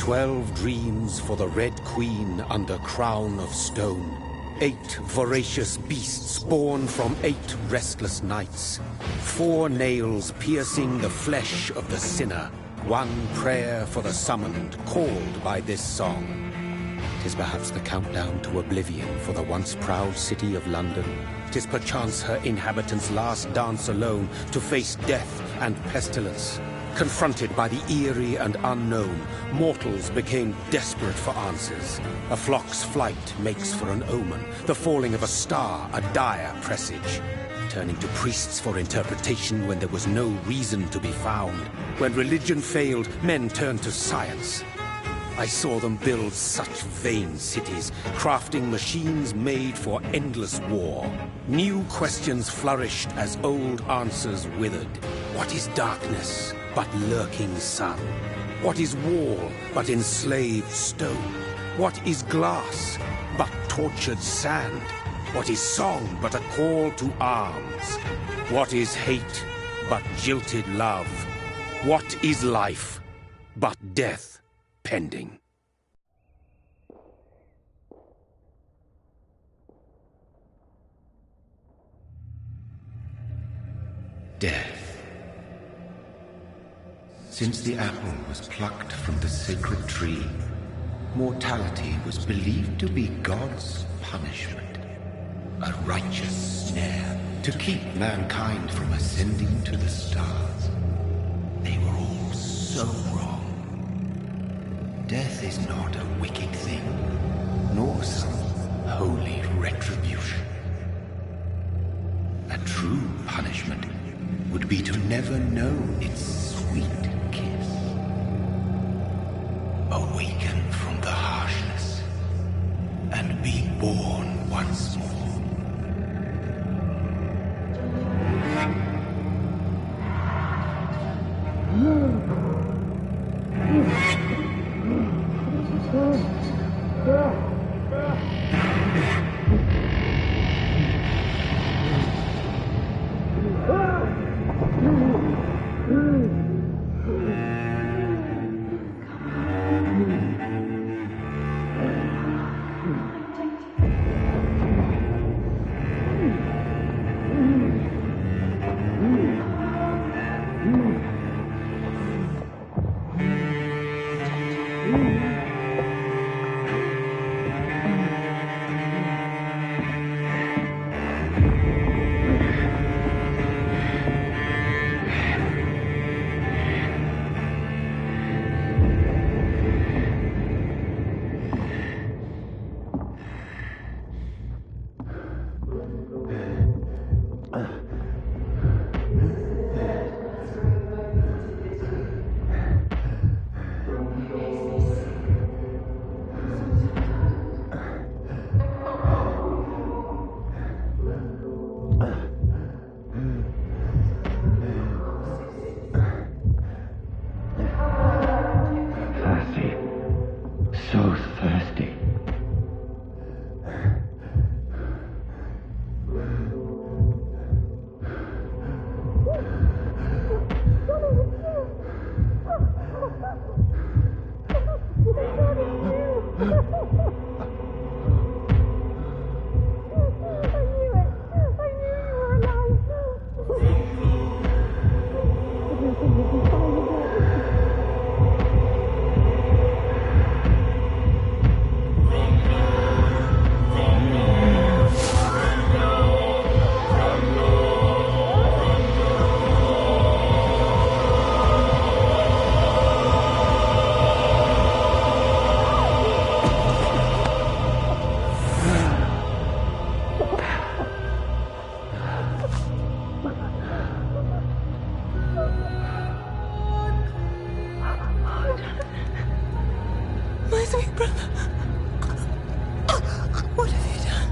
12 dreams for the Red Queen under crown of stone. 8 voracious beasts born from 8 restless nights. 4 nails piercing the flesh of the sinner. 1 prayer for the summoned, called by this song. 'Tis perhaps the countdown to oblivion for the once proud city of London. 'Tis perchance her inhabitants' last dance alone to face death and pestilence. Confronted by the eerie and unknown, mortals became desperate for answers. A flock's flight makes for an omen, the falling of a star a dire presage. Turning to priests for interpretation when there was no reason to be found. When religion failed, men turned to science. I saw them build such vain cities, crafting machines made for endless war. New questions flourished as old answers withered. What is darkness but lurking sun? What is wall but enslaved stone? What is glass but tortured sand? What is song but a call to arms? What is hate but jilted love? What is life but death pending? Death. Since the apple was plucked from the sacred tree, mortality was believed to be God's punishment. A righteous snare to keep mankind from ascending to the stars. They were all so wrong. Death is not a wicked thing, nor some holy retribution. A true punishment would be to never know its sweet kiss. Awaken from the harshness and be born once more.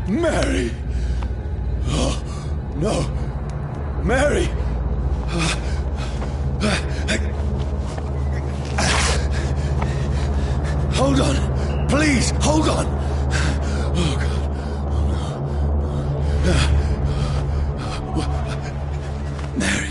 Mary! Oh, no! Mary! Hold on! Please, hold on! Oh, God. Oh, no. Mary. Mary.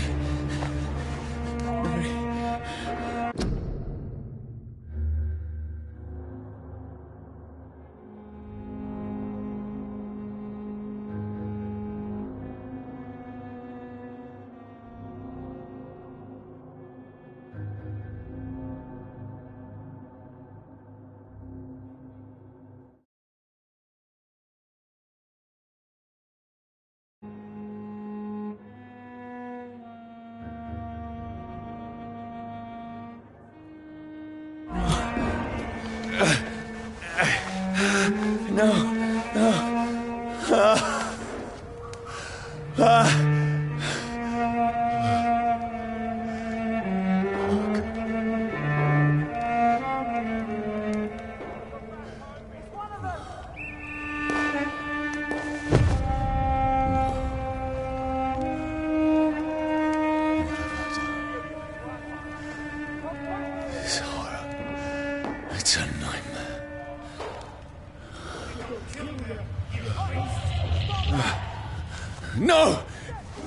This horror. It's a nightmare. No!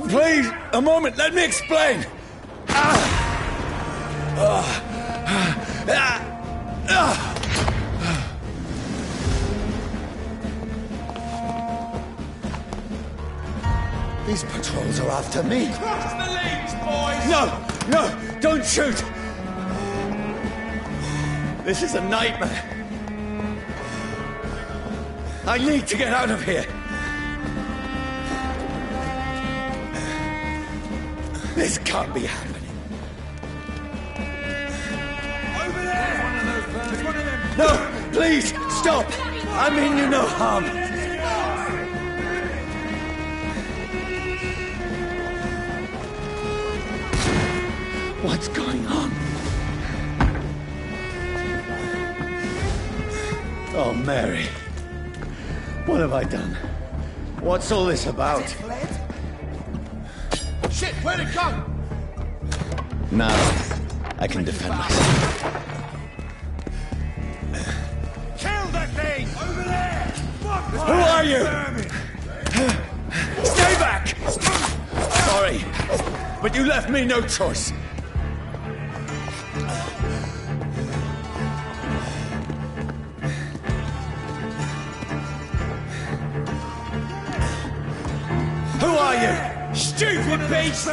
Please, a moment, let me explain! These patrols are after me. Cross the leads, boys! No, don't shoot! This is a nightmare. I need to get out of here. This can't be happening. Over there! There's one of them! No, please, stop! I mean you no harm. What's going on? Oh, Mary. What have I done? What's all this about? Shit, where'd it go? Now, I can defend myself. Kill that thing! Over there! Fuck! Who are you? Stay back! Sorry, but you left me no choice. Who are you? Stupid beast!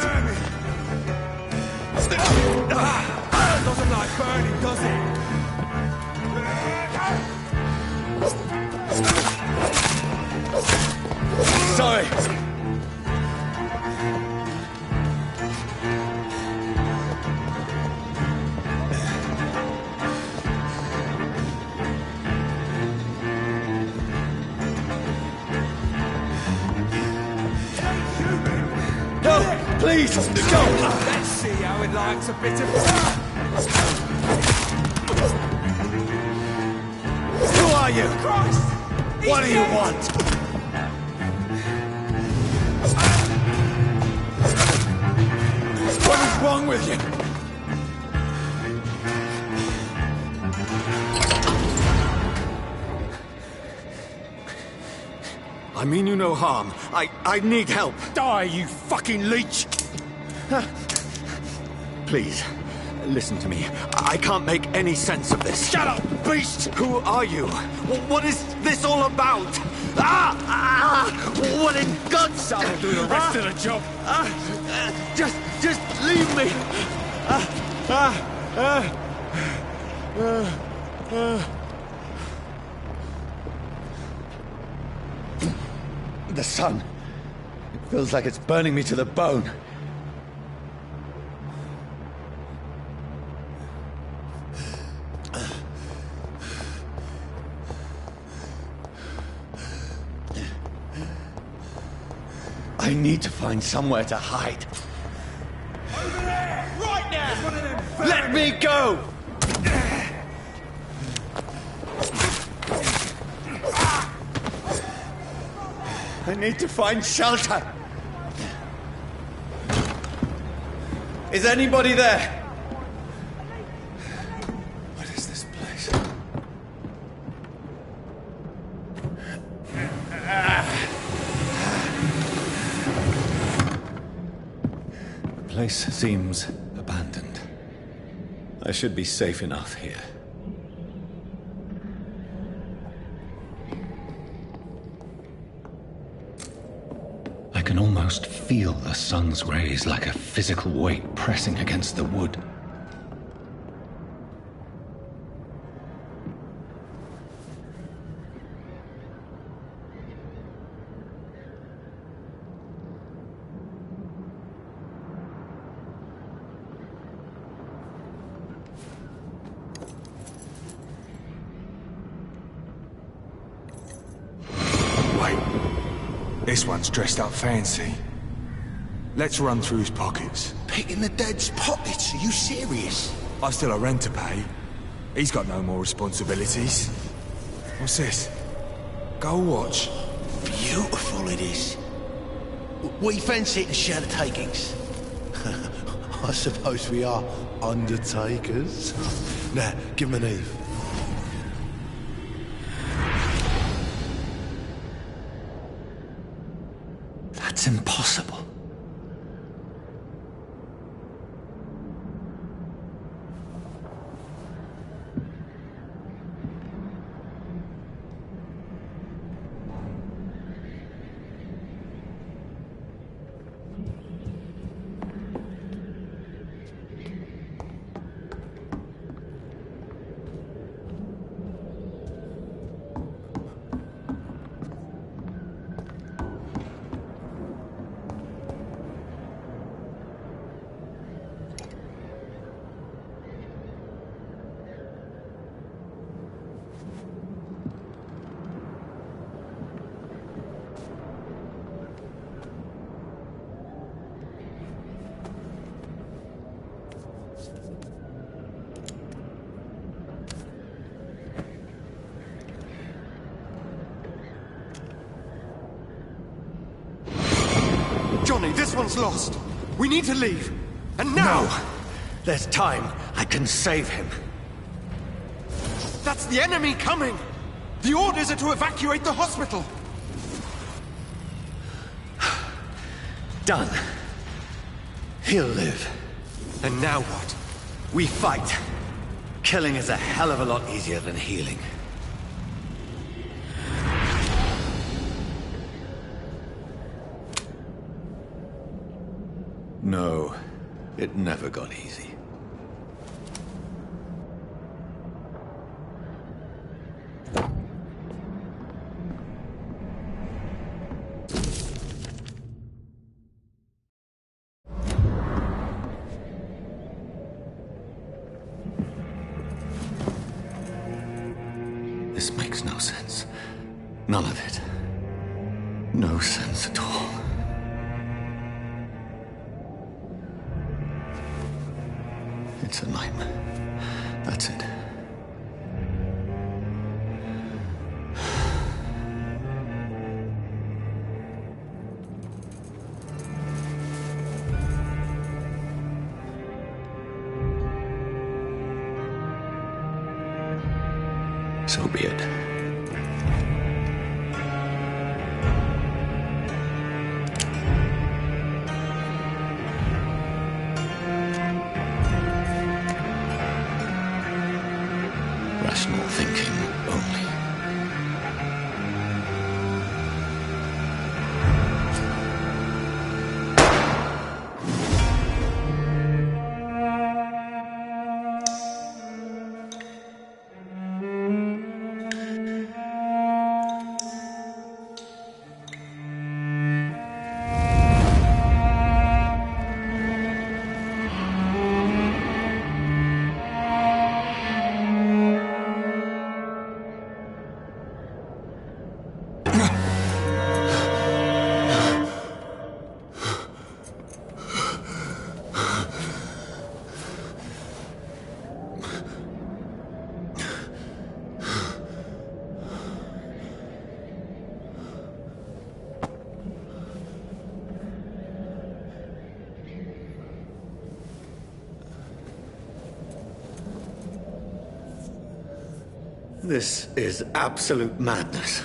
Doesn't like burning, does it? Sorry. No, please, go! Let's see how it likes a bit of... Who are you? Christ! What do you want? What is wrong with you? I mean you no harm. I need help. Die, you fucking leech! Please, listen to me. I can't make any sense of this. Shut up, beast! Who are you? What is this all about? What in God's name? I'll do the rest of the job. Just leave me. The sun. It feels like it's burning me to the bone. I need to find somewhere to hide. Over there! Right now! There's one of them... Let me go! I need to find shelter. Is anybody there? What is this place? The place seems abandoned. I should be safe enough here. I can almost feel the sun's rays like a physical weight pressing against the wood. This one's dressed up fancy. Let's run through his pockets. Picking the dead's pockets? Are you serious? I've still a rent to pay. He's got no more responsibilities. What's this? Gold watch. Beautiful it is. We fancy it to share the takings. I suppose we are undertakers. Now, give him an Eve. That's impossible. Johnny, this one's lost. We need to leave. And now! No! There's time. I can save him. That's the enemy coming! The orders are to evacuate the hospital! Done. He'll live. And now what? We fight. Killing is a hell of a lot easier than healing. No, it never got easy. This makes no sense. None of it. No sense at all. It's a nightmare. That's it. So be it. Rational thinking only. This is absolute madness.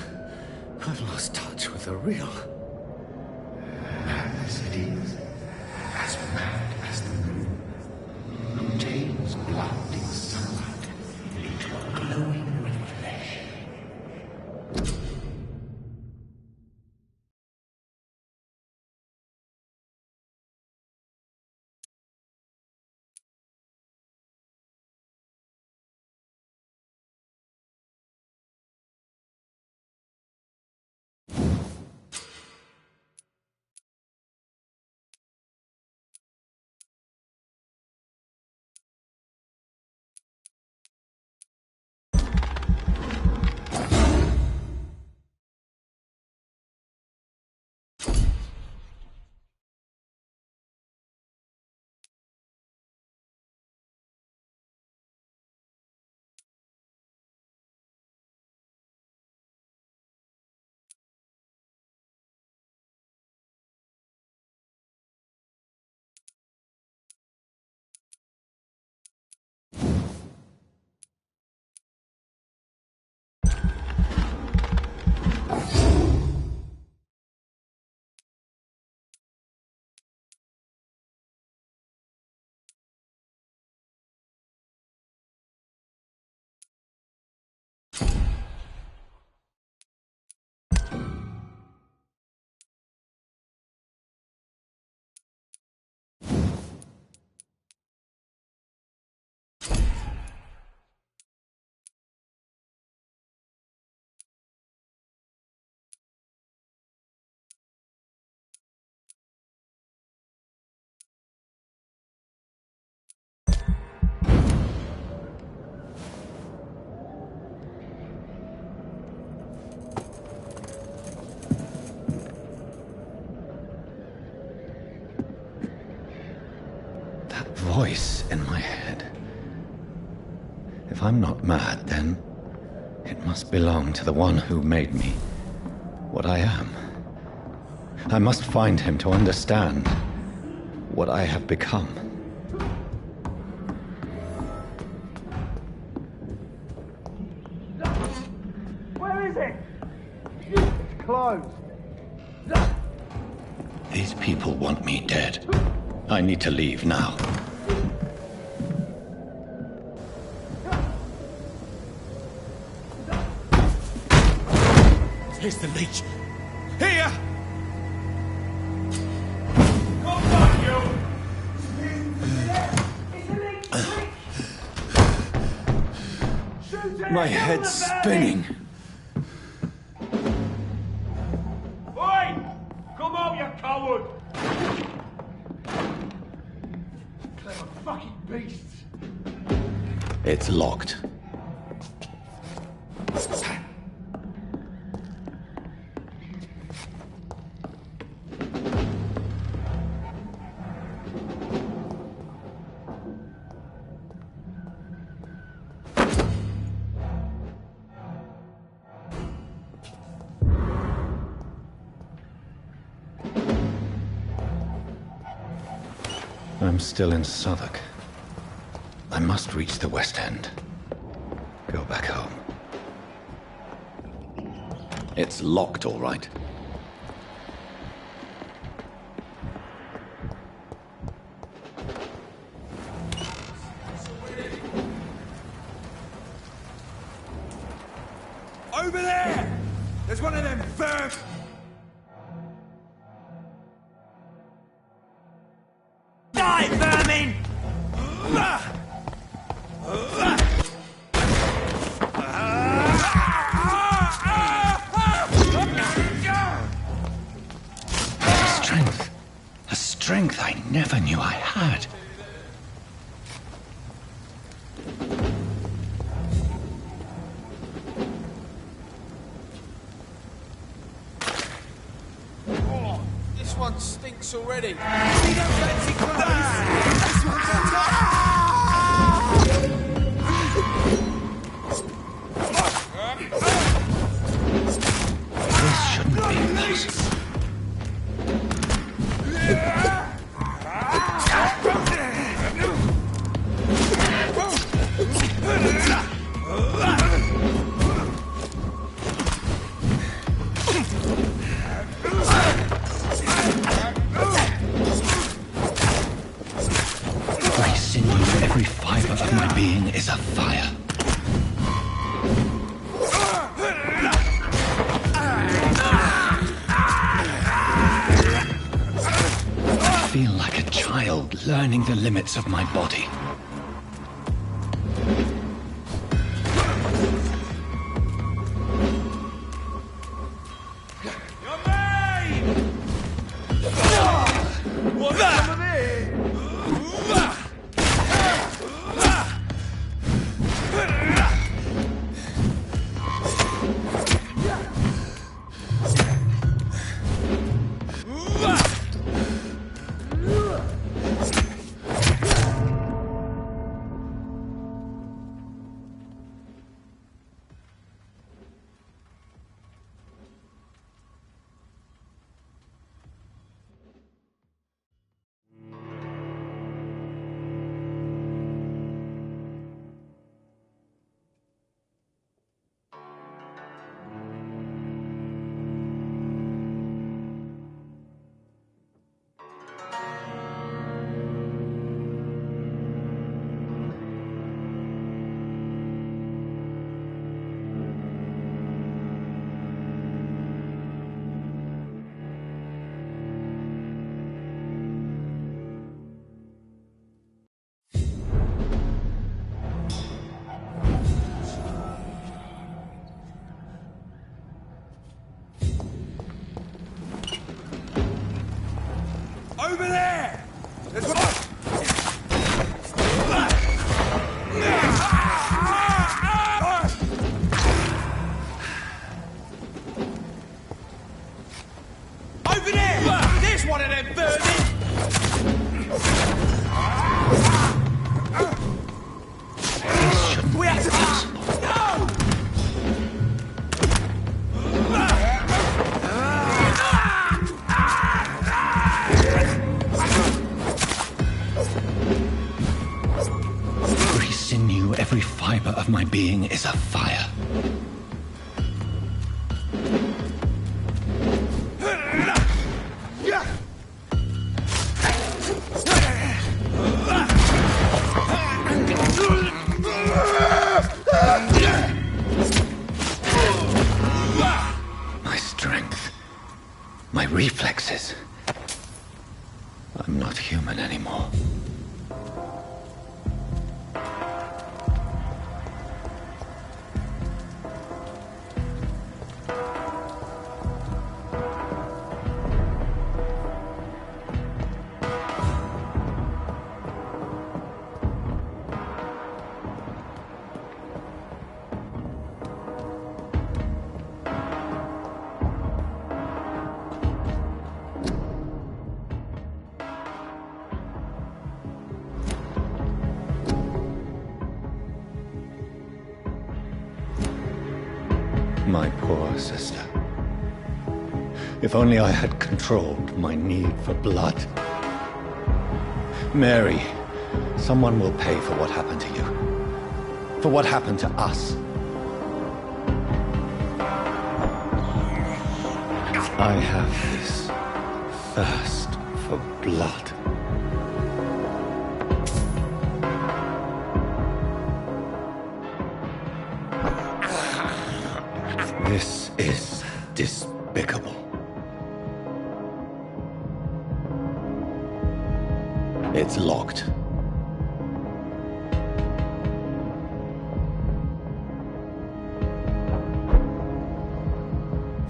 I've lost touch with the real. Madness it is, as mad as the moon, contains blinding sunlight into a glowing red flesh. voice in my head. If I'm not mad, then it must belong to the one who made me what I am. I must find him to understand what I have become. Where is it? It's closed. These people want me dead. I need to leave now. Here's the leech. Here! Come on, you! My head's spinning. Oi! Come out, you coward! Clever fucking beasts! It's locked. I'm still in Southwark. I must reach the West End. Go back home. It's locked, all right. Over there! There's one of them verms! Die, vermin! Strength. A strength I never knew I had. Oh, this one stinks already. See them fancy clothes? This one's on top! This shouldn't be possible. Every sinew, every fiber of my being is afire. I feel like a child learning the limits of my body. Over there! There's one... Over there! There's one of them vermin! of my being is afire. My strength, my reflexes. I'm not human anymore. My poor sister. If only I had controlled my need for blood. Mary, someone will pay for what happened to you. For what happened to us. I have this thirst for blood. This is despicable. It's locked.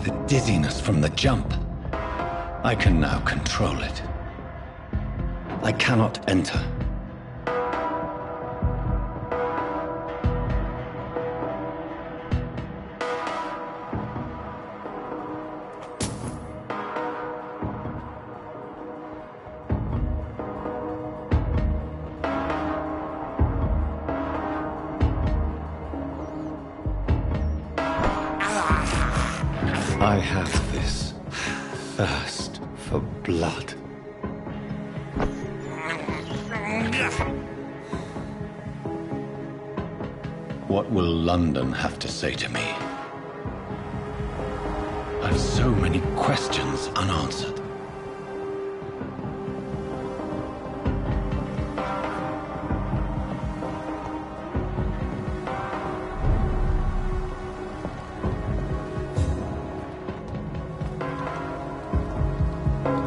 The dizziness from the jump. I can now control it. I cannot enter. I have this thirst for blood. What will London have to say to me? I've so many questions unanswered.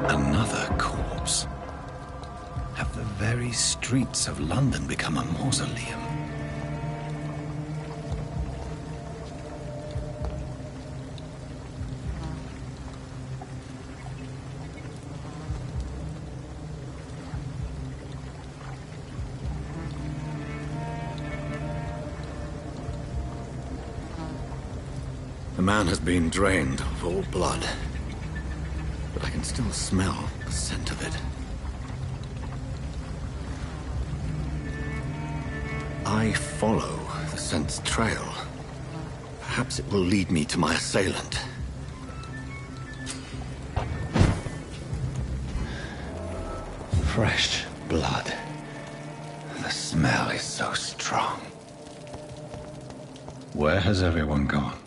Another corpse. Have the very streets of London become a mausoleum? The man has been drained of all blood. But I can still smell the scent of it. I follow the scent's trail. Perhaps it will lead me to my assailant. Fresh blood. The smell is so strong. Where has everyone gone?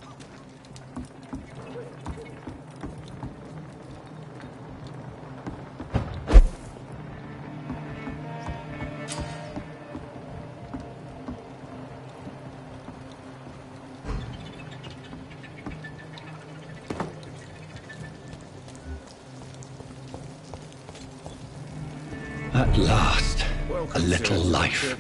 At last, a little life.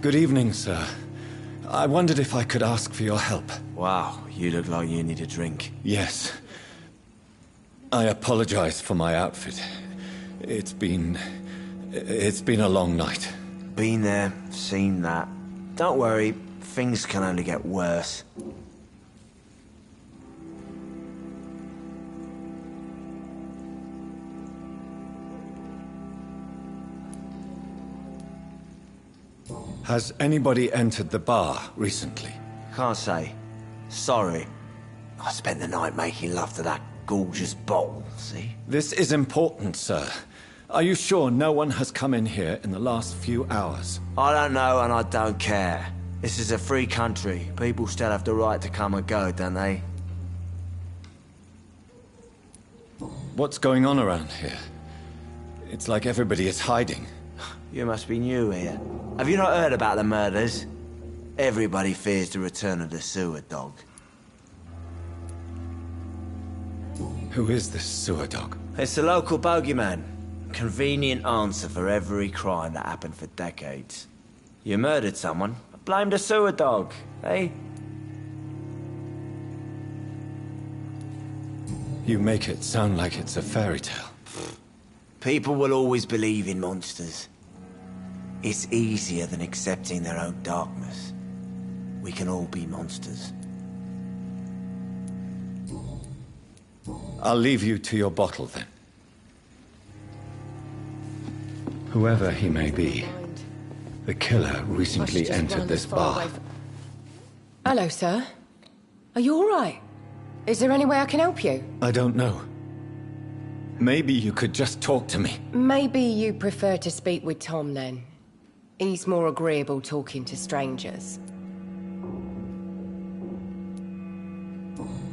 Good evening, sir. I wondered if I could ask for your help. Wow, you look like you need a drink. Yes. I apologize for my outfit. It's been a long night. Been there, seen that. Don't worry, things can only get worse. Has anybody entered the bar recently? Can't say. Sorry. I spent the night making love to that gorgeous bottle, see? This is important, sir. Are you sure no one has come in here in the last few hours? I don't know and I don't care. This is a free country. People still have the right to come and go, don't they? What's going on around here? It's like everybody is hiding. You must be new here. Have you not heard about the murders? Everybody fears the return of the sewer dog. Who is this sewer dog? It's the local bogeyman. Convenient answer for every crime that happened for decades. You murdered someone, blame the sewer dog, eh? You make it sound like it's a fairy tale. People will always believe in monsters. It's easier than accepting their own darkness. We can all be monsters. I'll leave you to your bottle, then. Whoever he may be, the killer recently entered this bar. Hello, sir. Are you all right? Is there any way I can help you? I don't know. Maybe you could just talk to me. Maybe you prefer to speak with Tom, then. He's more agreeable talking to strangers.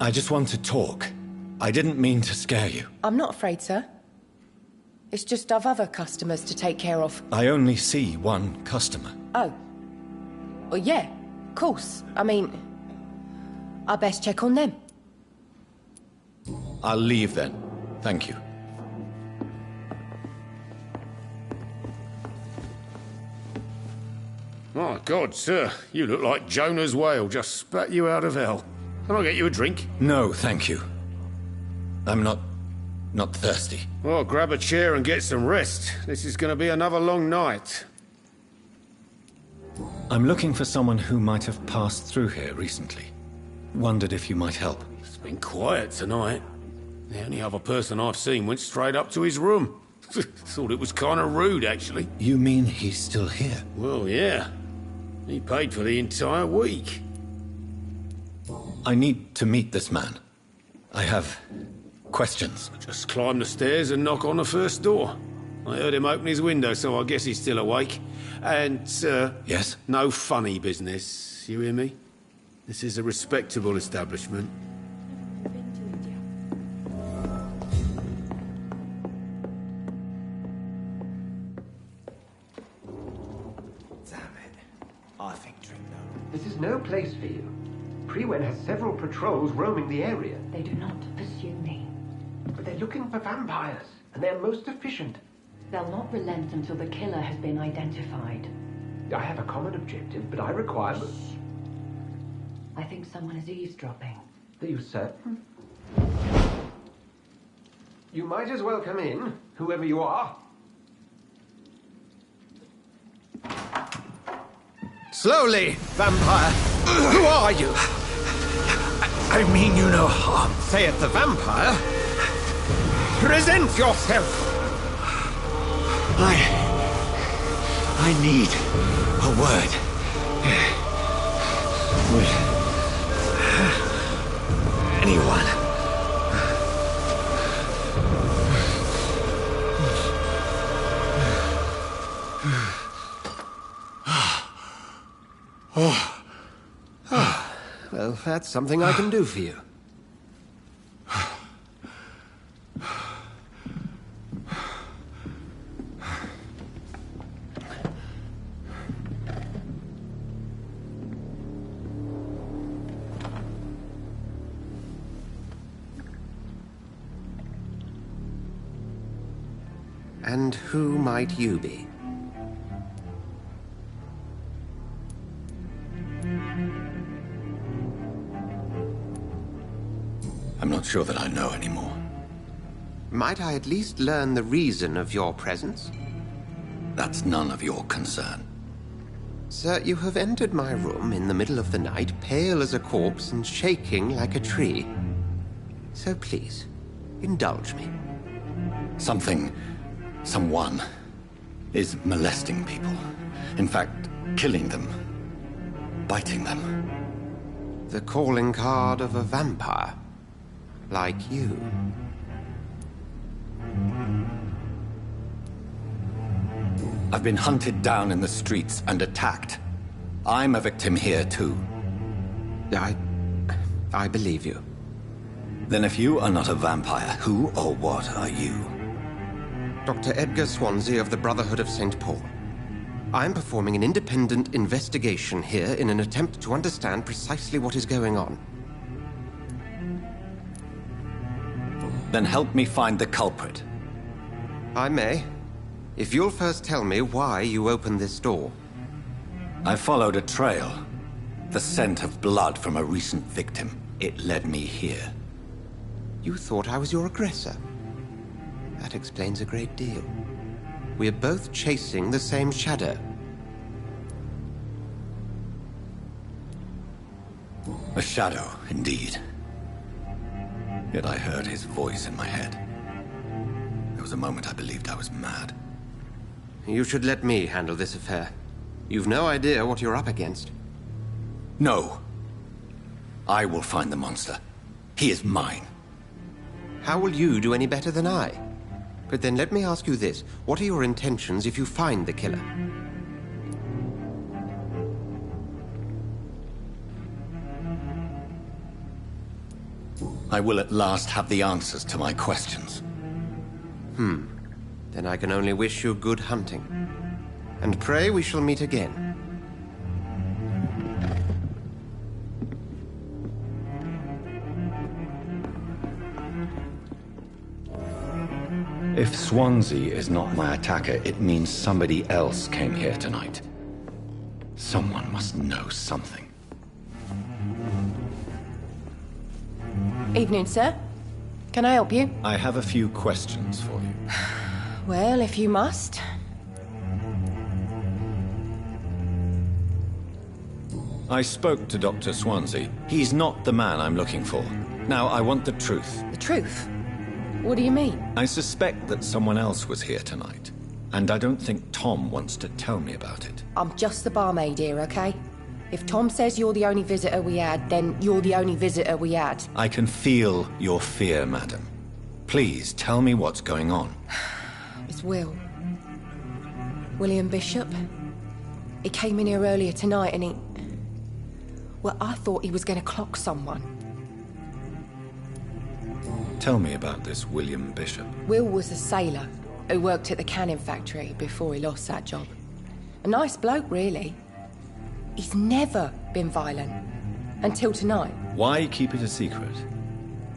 I just want to talk. I didn't mean to scare you. I'm not afraid, sir. It's just I've other customers to take care of. I only see one customer. Oh. Well, yeah, of course. I mean, I best check on them. I'll leave then. Thank you. My God, sir, you look like Jonah's whale just spat you out of hell. Can I get you a drink? No, thank you. I'm not thirsty. Well, grab a chair and get some rest. This is going to be another long night. I'm looking for someone who might have passed through here recently. Wondered if you might help. It's been quiet tonight. The only other person I've seen went straight up to his room. Thought it was kind of rude, actually. You mean he's still here? Well, yeah. He paid for the entire week. I need to meet this man. I have questions. Just climb the stairs and knock on the first door. I heard him open his window, so I guess he's still awake. And, sir... Yes? No funny business, you hear me? This is a respectable establishment. Damn it. I think drink though. This is no place for you. Pre-Wen has several patrols roaming the area. They do not pursue me. But they're looking for vampires, and they're most efficient. They'll not relent until the killer has been identified. I have a common objective, but I require... I think someone is eavesdropping. Are you certain? You might as well come in, whoever you are. Slowly, vampire. Who are you? I mean you no harm, saith the vampire. Present yourself. I need a word. Would anyone? Well, that's something I can do for you. And who might you be? I'm not sure that I know anymore. Might I at least learn the reason of your presence? That's none of your concern. Sir, you have entered my room in the middle of the night, pale as a corpse and shaking like a tree. So please, indulge me. Someone is molesting people. In fact, killing them. Biting them. The calling card of a vampire. Like you. I've been hunted down in the streets and attacked. I'm a victim here, too. I believe you. Then if you are not a vampire, who or what are you? Dr. Edgar Swansea of the Brotherhood of St. Paul. I'm performing an independent investigation here in an attempt to understand precisely what is going on. Then help me find the culprit. I may. If you'll first tell me why you opened this door. I followed a trail. The scent of blood from a recent victim. It led me here. You thought I was your aggressor. That explains a great deal. We are both chasing the same shadow. A shadow, indeed. Yet I heard his voice in my head. There was a moment I believed I was mad. You should let me handle this affair. You've no idea what you're up against. No. I will find the monster. He is mine. How will you do any better than I? But then let me ask you this. What are your intentions if you find the killer? I will at last have the answers to my questions. Then I can only wish you good hunting. And pray we shall meet again. If Swansea is not my attacker, it means somebody else came here tonight. Someone must know something. Evening, sir. Can I help you? I have a few questions for you. Well, if you must. I spoke to Dr. Swansea. He's not the man I'm looking for. Now, I want the truth. The truth? What do you mean? I suspect that someone else was here tonight. And I don't think Tom wants to tell me about it. I'm just the barmaid here, okay? If Tom says you're the only visitor we had, then you're the only visitor we had. I can feel your fear, madam. Please, tell me what's going on. It's Will. William Bishop. He came in here earlier tonight and he... Well, I thought he was going to clock someone. Tell me about this William Bishop. Will was a sailor who worked at the canning factory before he lost that job. A nice bloke, really. He's never been violent. Until tonight. Why keep it a secret?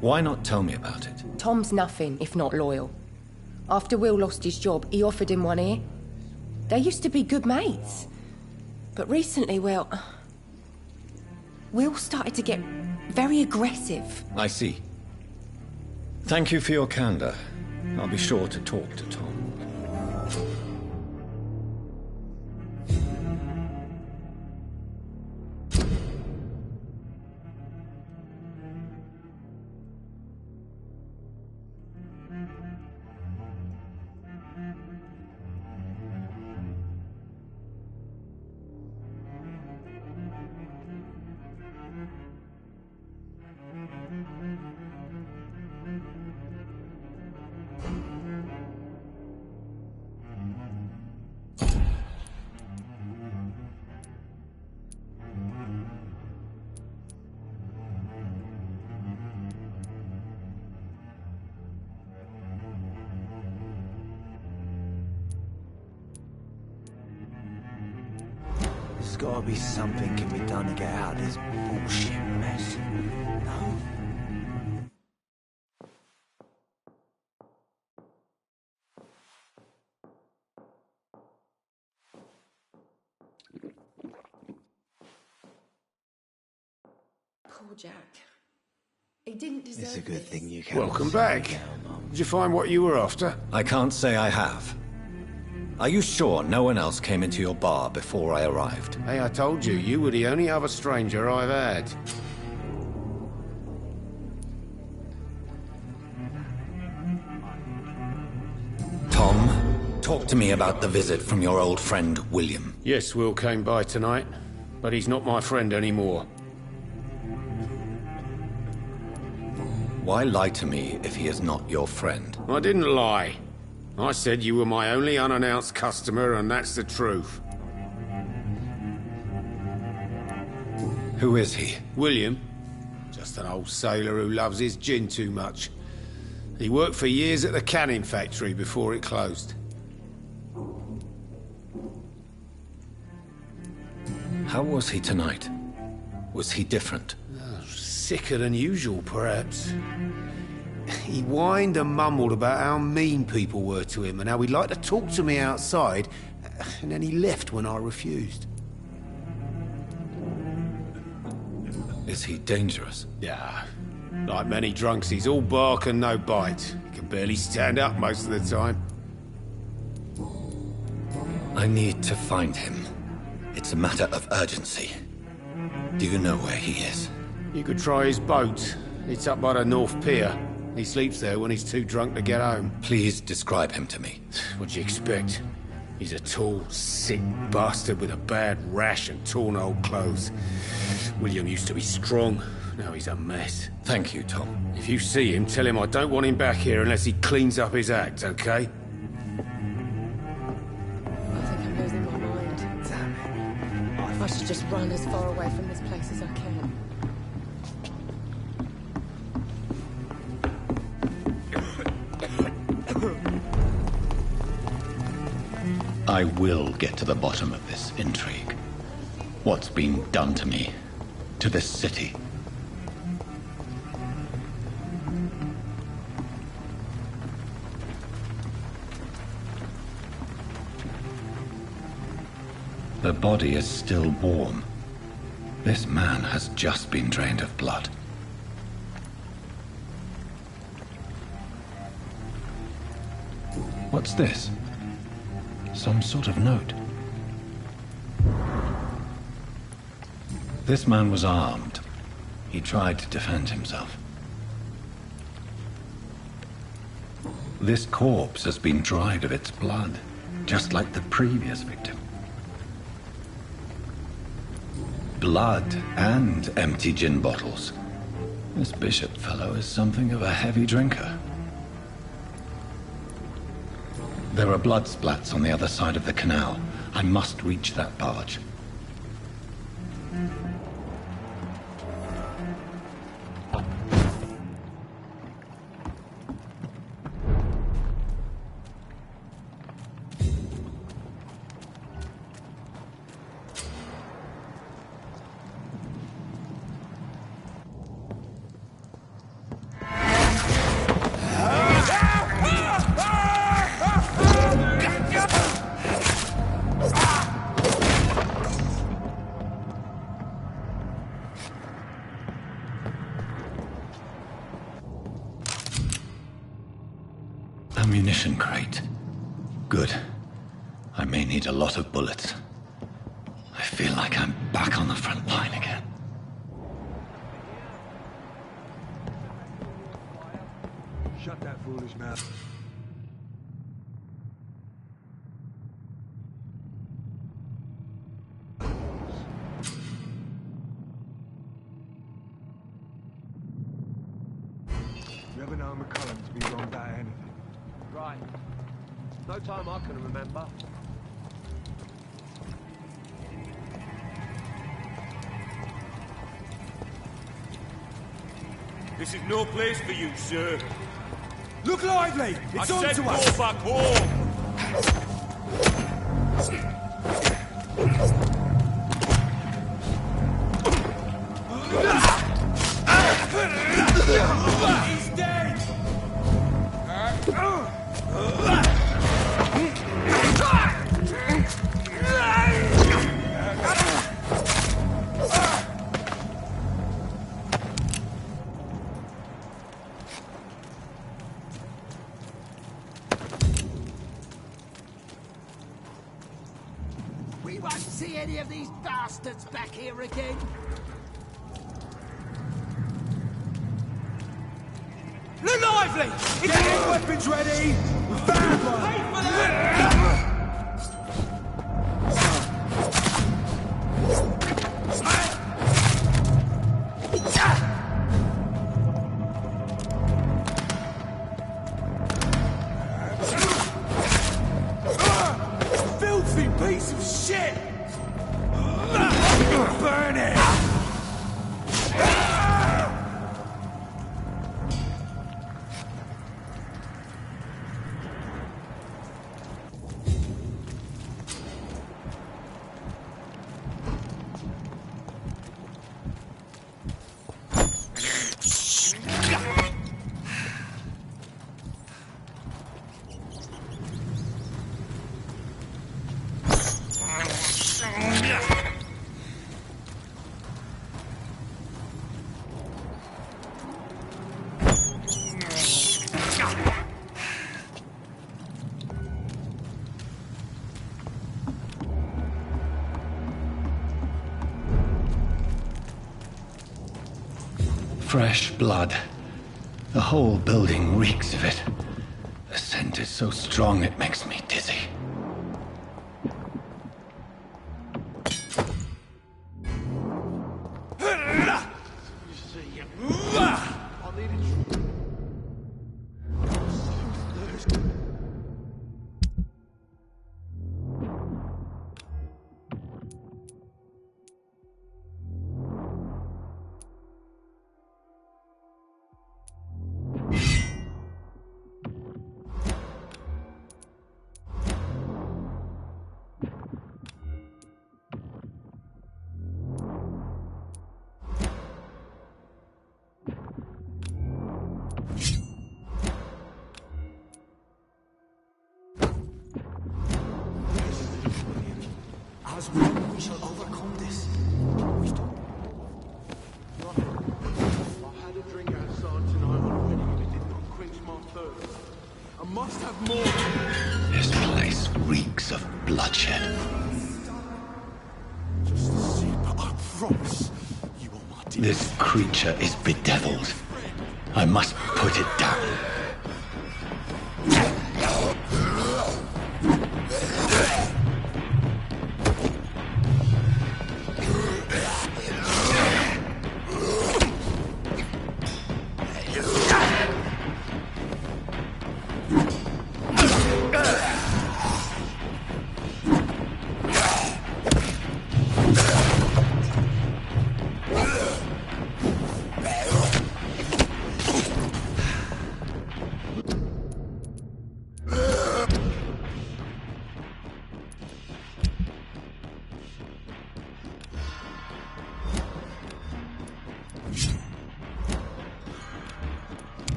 Why not tell me about it? Tom's nothing if not loyal. After Will lost his job, he offered him one ear. They used to be good mates. But recently, well... Will started to get very aggressive. I see. Thank you for your candor. I'll be sure to talk to Tom. There's gotta be something can be done to get out of this bullshit mess. No? Poor Jack. He didn't deserve It's a good this. thing you came. Welcome back. Did you find what you were after? I can't say I have. Are you sure no one else came into your bar before I arrived? Hey, I told you, you were the only other stranger I've had. Tom, talk to me about the visit from your old friend, William. Yes, Will came by tonight, but he's not my friend anymore. Why lie to me if he is not your friend? I didn't lie. I said you were my only unannounced customer, and that's the truth. Who is he? William. Just an old sailor who loves his gin too much. He worked for years at the canning factory before it closed. How was he tonight? Was he different? Sicker than usual, perhaps. He whined and mumbled about how mean people were to him and how he'd like to talk to me outside, and then he left when I refused. Is he dangerous? Yeah. Like many drunks, he's all bark and no bite. He can barely stand up most of the time. I need to find him. It's a matter of urgency. Do you know where he is? You could try his boat. It's up by the North Pier. He sleeps there when he's too drunk to get home. Please describe him to me. What'd you expect? He's a tall, sick bastard with a bad rash and torn old clothes. William used to be strong. Now he's a mess. Thank you, Tom. If you see him, tell him I don't want him back here unless he cleans up his act, okay? I think I'm losing my mind. Damn it. I should just run as far away from this place as I can. I will get to the bottom of this intrigue. What's been done to me, to this city. The body is still warm. This man has just been drained of blood. What's this? Some sort of note. This man was armed. He tried to defend himself. This corpse has been dried of its blood, just like the previous victim. Blood and empty gin bottles. This Bishop fellow is something of a heavy drinker. There are blood splats on the other side of the canal. I must reach that barge. Ammunition crate. Good. I may need a lot of bullets. I feel like I'm back on the front line again. Shut that foolish mouth. You ever know McCullum to be wrong about anything? Right. No time I can remember. This is no place for you, sir. Look lively! It's on I said to go us! back home! He's dead! We won't see any of these bastards back here again. Look lively! Get weapons ready! We've found one! Pay for that! Burn it! Fresh blood. The whole building reeks of it. The scent is so strong it makes me dizzy. As one, we shall overcome this. We've done. I had a drink outside tonight already, and it did not quench my thirst. I must have more. This place reeks of bloodshed. Just a sip, I promise. You are my dear. This creature is bedeviled. I must put it down.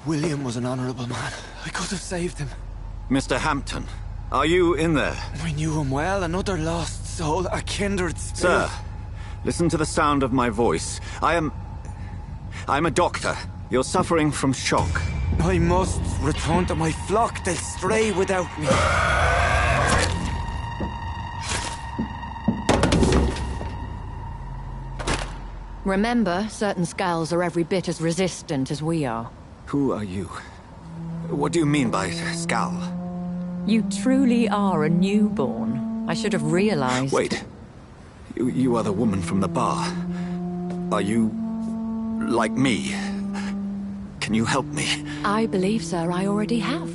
William was an honorable man. I could have saved him. Mr. Hampton, are you in there? I knew him well, another lost soul, a kindred spirit. Sir, listen to the sound of my voice. I'm a doctor. You're suffering from shock. I must return to my flock. They'll stray without me. Remember, certain skulls are every bit as resistant as we are. Who are you? What do you mean by Skal? You truly are a newborn. I should have realized. Wait. You are the woman from the bar. Are you... like me? Can you help me? I believe, sir, I already have.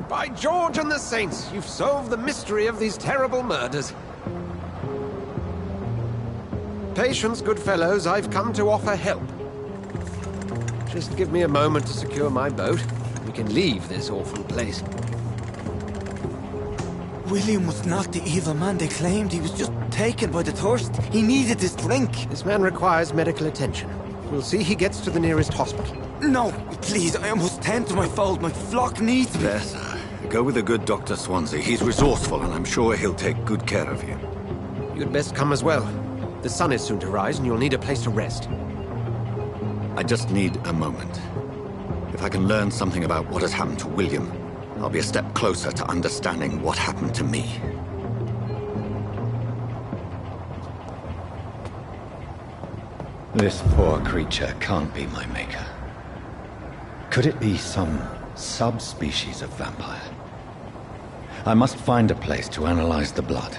By George and the Saints, you've solved the mystery of these terrible murders. Patience, good fellows, I've come to offer help. Just give me a moment to secure my boat. We can leave this awful place. William was not the evil man they claimed. He was just taken by the thirst. He needed this drink. This man requires medical attention. We'll see he gets to the nearest hospital. No, please, I must tend to my fold. My flock needs me. There, sir. Go with the good Dr. Swansea. He's resourceful, and I'm sure he'll take good care of you. You'd best come as well. The sun is soon to rise, and you'll need a place to rest. I just need a moment. If I can learn something about what has happened to William, I'll be a step closer to understanding what happened to me. This poor creature can't be my maker. Could it be some subspecies of vampire? I must find a place to analyze the blood.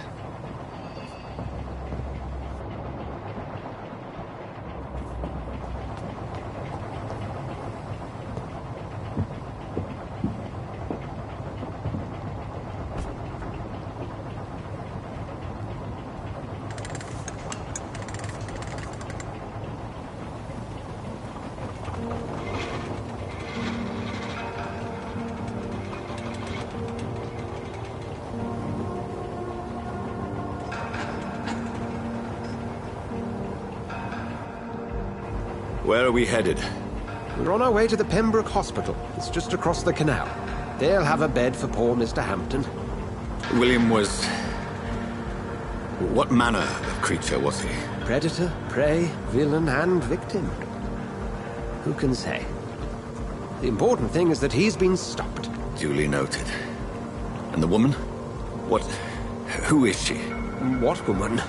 Where are we headed? We're on our way to the Pembroke Hospital. It's just across the canal. They'll have a bed for poor Mr. Hampton. William was... what manner of creature was he? Predator, prey, villain, and victim. Who can say? The important thing is that he's been stopped. Duly noted. And the woman? What... who is she? What woman?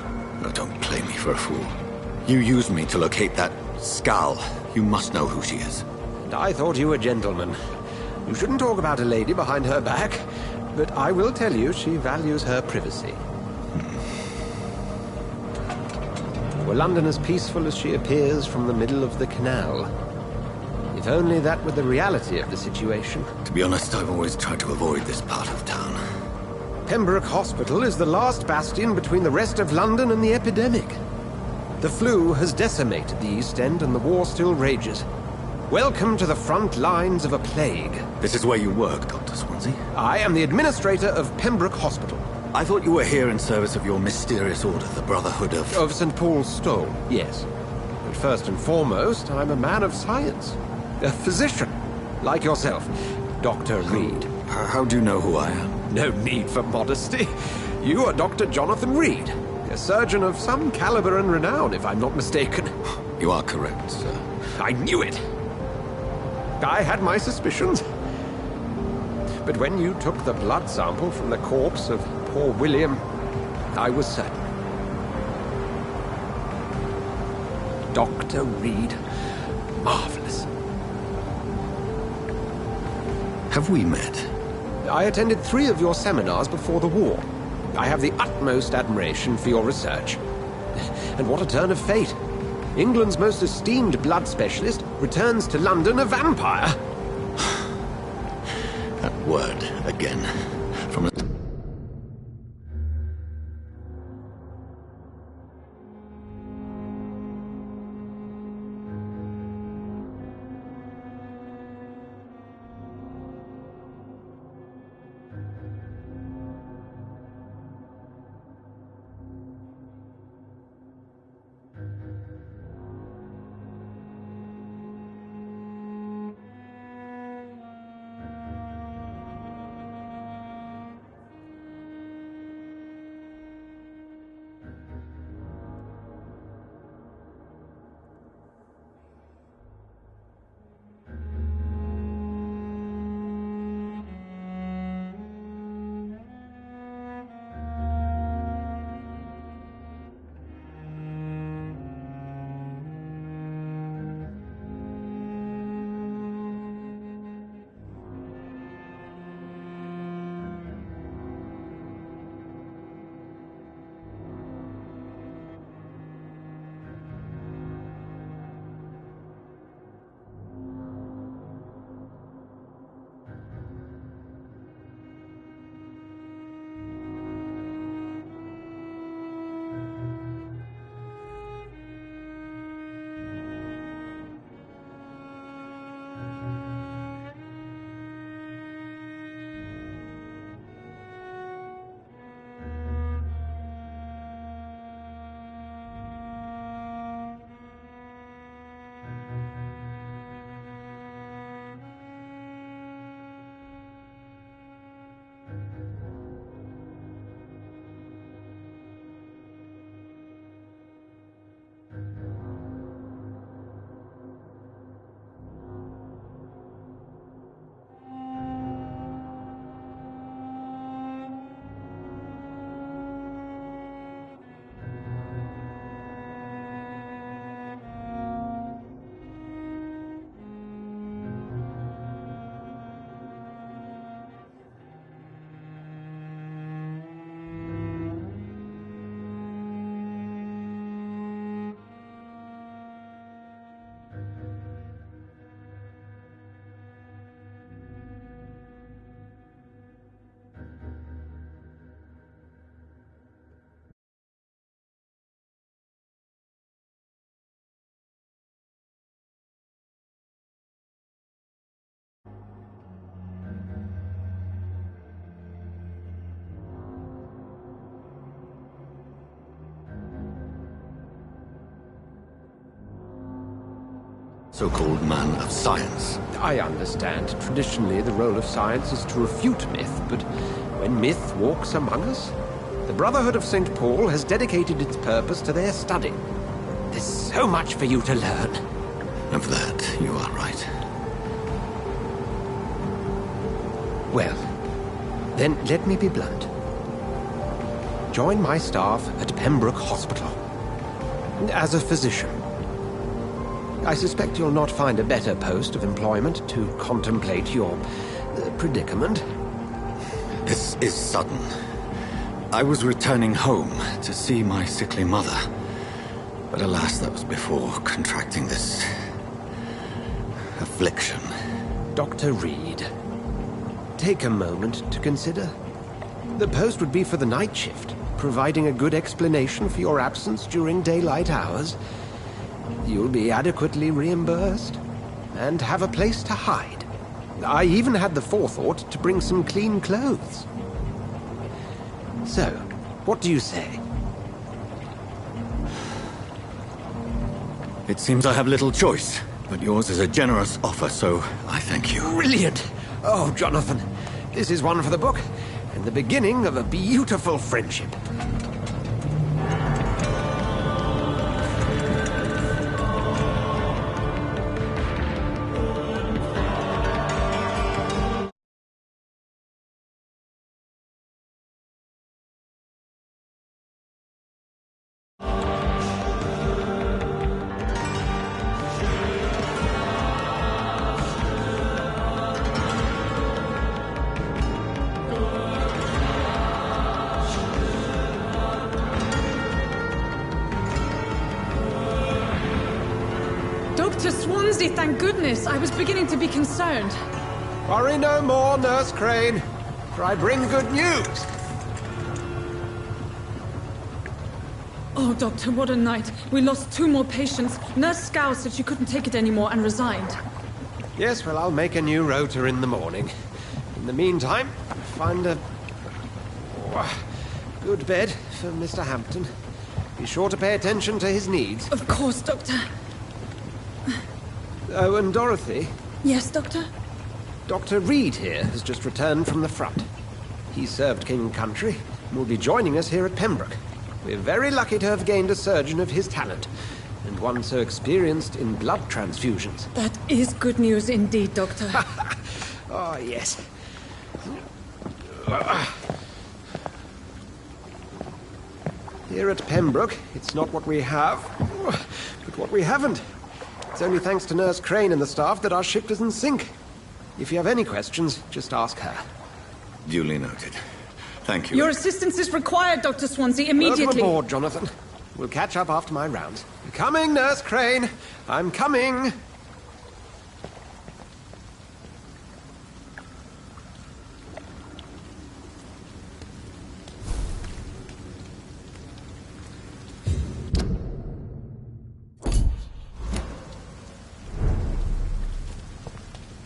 Oh, don't play me for a fool. You used me to locate that Skal. You must know who she is. And I thought you a gentleman. You shouldn't talk about a lady behind her back, but I will tell you she values her privacy. Were London as peaceful as she appears from the middle of the canal? If only that were the reality of the situation. To be honest, I've always tried to avoid this part of town. Pembroke Hospital is the last bastion between the rest of London and the epidemic. The flu has decimated the East End and the war still rages. Welcome to the front lines of a plague. This is where you work, Dr. Swansea? I am the administrator of Pembroke Hospital. I thought you were here in service of your mysterious order, the Brotherhood of... Of St. Paul's Stone, yes. But first and foremost, I'm a man of science. A physician, like yourself, Dr. Reed. How do you know who I am? No need for modesty. You are Dr. Jonathan Reed. A surgeon of some caliber and renown, if I'm not mistaken. You are correct, sir. I knew it! I had my suspicions. But when you took the blood sample from the corpse of poor William, I was certain. Dr. Reed. Marvelous. Have we met? I attended 3 of your seminars before the war. I have the utmost admiration for your research. And what a turn of fate. England's most esteemed blood specialist returns to London a vampire. That word again. From a... So-called man of science. I understand. Traditionally, the role of science is to refute myth, but when myth walks among us, the Brotherhood of St. Paul has dedicated its purpose to their study. There's so much for you to learn. Of that, you are right. Well, then let me be blunt. Join my staff at Pembroke Hospital. As a physician. I suspect you'll not find a better post of employment to contemplate your predicament. This is sudden. I was returning home to see my sickly mother. But alas, that was before contracting this affliction. Dr. Reed, take a moment to consider. The post would be for the night shift, providing a good explanation for your absence during daylight hours. You'll be adequately reimbursed and have a place to hide. I even had the forethought to bring some clean clothes. So, what do you say? It seems I have little choice, but yours is a generous offer, so I thank you. Brilliant! Oh, Jonathan, this is one for the book, and the beginning of a beautiful friendship. Dr. Swansea, thank goodness. I was beginning to be concerned. Worry no more, Nurse Crane, for I bring good news. Oh, Doctor, what a night. We lost 2 more patients. Nurse Scow said she couldn't take it anymore and resigned. Yes, well, I'll make a new rota in the morning. In the meantime, find a good bed for Mr. Hampton. Be sure to pay attention to his needs. Of course, Doctor. Oh, and Dorothy? Yes, Doctor? Dr. Reed here has just returned from the front. He served King and Country and will be joining us here at Pembroke. We're very lucky to have gained a surgeon of his talent, and one so experienced in blood transfusions. That is good news indeed, Doctor. Oh, yes. Here at Pembroke, it's not what we have, but what we haven't. It's only thanks to Nurse Crane and the staff that our ship doesn't sink. If you have any questions, just ask her. Duly noted. Thank you. Your assistance is required, Dr. Swansea, immediately. Welcome aboard, Jonathan. We'll catch up after my rounds. I'm coming, Nurse Crane. I'm coming.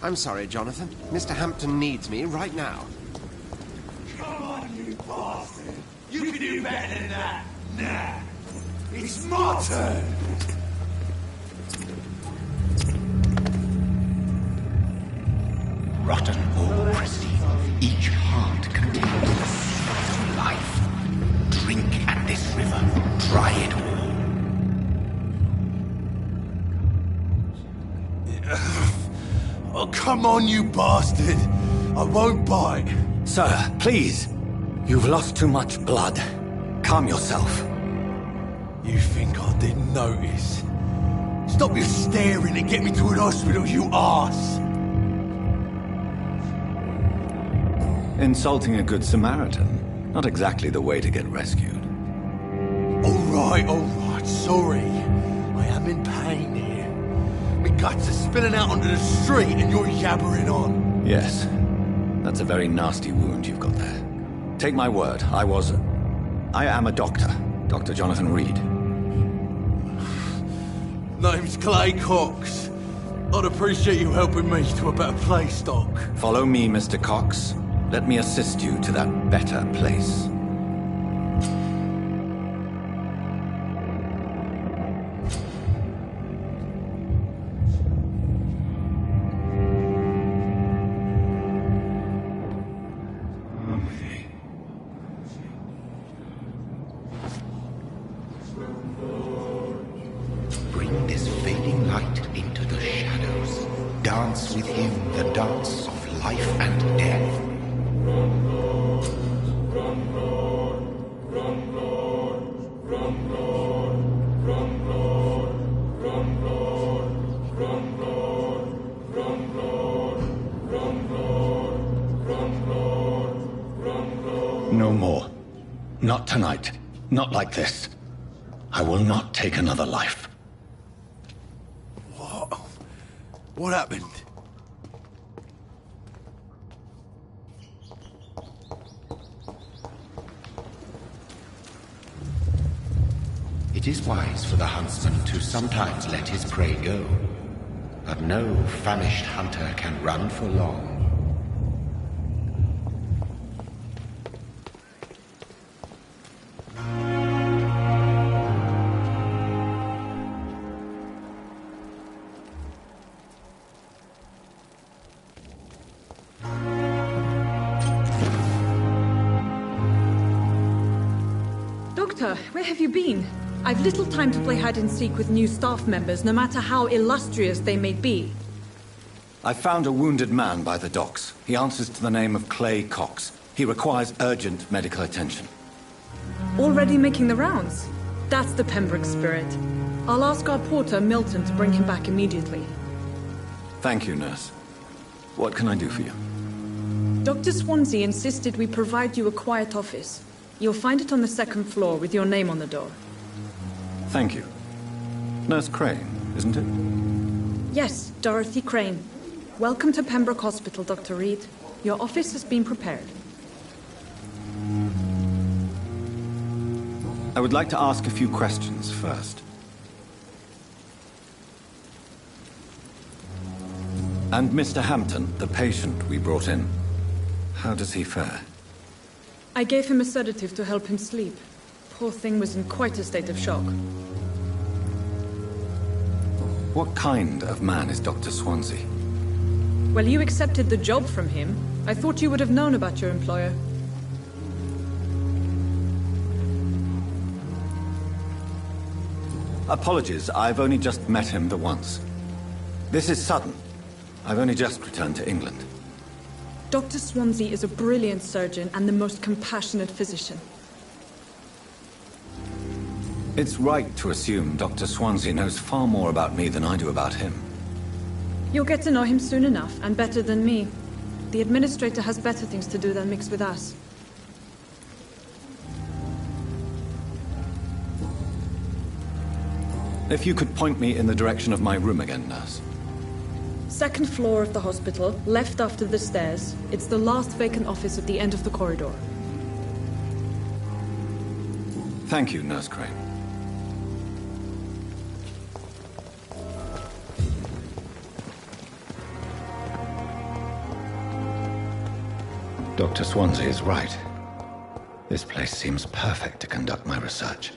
I'm sorry, Jonathan. Mr. Hampton needs me right now. Come on, you bastard! You can do better than that! Nah! It's my turn! Rotten or pristine, each heart contains the sweat of life. Drink at this river, try it all. Oh, come on, you bastard! I won't bite. Sir, please. You've lost too much blood. Calm yourself. You think I didn't notice? Stop your staring and get me to an hospital, you arse! Insulting a good Samaritan. Not exactly the way to get rescued. All right, sorry. I am in pain here. My guts are spilling out onto the street and you're yabbering on. Yes. That's a very nasty wound you've got there. Take my word, I am a doctor. Dr. Jonathan Reed. Name's Clay Cox. I'd appreciate you helping me to a better place, Doc. Follow me, Mr. Cox. Let me assist you to that better place. dance with him the dance of life and death? No more. Not tonight. Not like this. I will not take another life. What? What happened? It is wise for the huntsman to sometimes let his prey go, but no famished hunter can run for long. Doctor, where have you been? I've little time to play hide and seek with new staff members, no matter how illustrious they may be. I found a wounded man by the docks. He answers to the name of Clay Cox. He requires urgent medical attention. Already making the rounds? That's the Pembroke spirit. I'll ask our porter, Milton, to bring him back immediately. Thank you, nurse. What can I do for you? Dr. Swansea insisted we provide you a quiet office. You'll find it on the second floor with your name on the door. Thank you. Nurse Crane, isn't it? Yes, Dorothy Crane. Welcome to Pembroke Hospital, Dr. Reed. Your office has been prepared. I would like to ask a few questions first. And Mr. Hampton, the patient we brought in, how does he fare? I gave him a sedative to help him sleep. Poor thing was in quite a state of shock. What kind of man is Dr. Swansea? Well, you accepted the job from him. I thought you would have known about your employer. Apologies, I've only just met him the once. This is sudden. I've only just returned to England. Dr. Swansea is a brilliant surgeon and the most compassionate physician. It's right to assume Dr. Swansea knows far more about me than I do about him. You'll get to know him soon enough, and better than me. The administrator has better things to do than mix with us. If you could point me in the direction of my room again, nurse. Second floor of the hospital, left after the stairs. It's the last vacant office at the end of the corridor. Thank you, Nurse Crane. Dr. Swansea is right. This place seems perfect to conduct my research.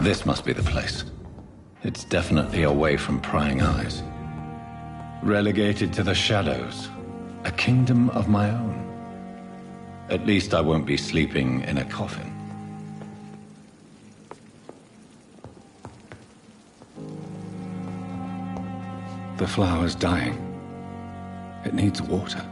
This must be the place. It's definitely away from prying eyes. Relegated to the shadows. A kingdom of my own. At least I won't be sleeping in a coffin. The flower's dying. It needs water.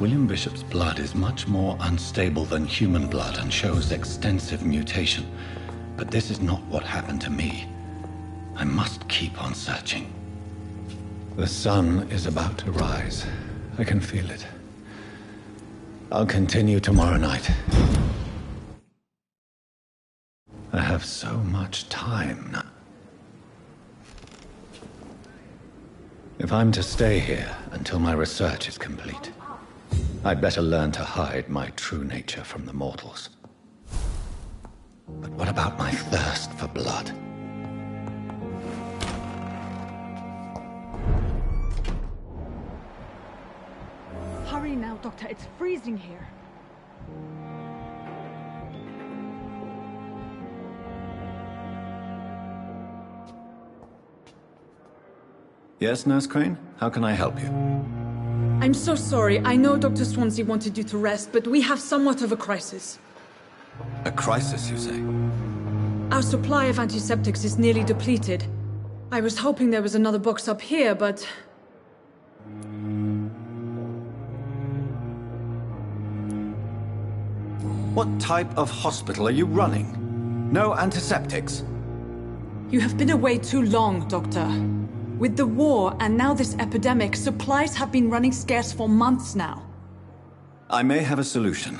William Bishop's blood is much more unstable than human blood and shows extensive mutation. But this is not what happened to me. I must keep on searching. The sun is about to rise. I can feel it. I'll continue tomorrow night. I have so much time now. If I'm to stay here until my research is complete, I'd better learn to hide my true nature from the mortals. But what about my thirst for blood? Hurry now, Doctor. It's freezing here. Yes, Nurse Crane? How can I help you? I'm so sorry. I know Dr. Swansea wanted you to rest, but we have somewhat of a crisis. A crisis, you say? Our supply of antiseptics is nearly depleted. I was hoping there was another box up here, but... What type of hospital are you running? No antiseptics? You have been away too long, Doctor. With the war and now this epidemic, supplies have been running scarce for months now. I may have a solution.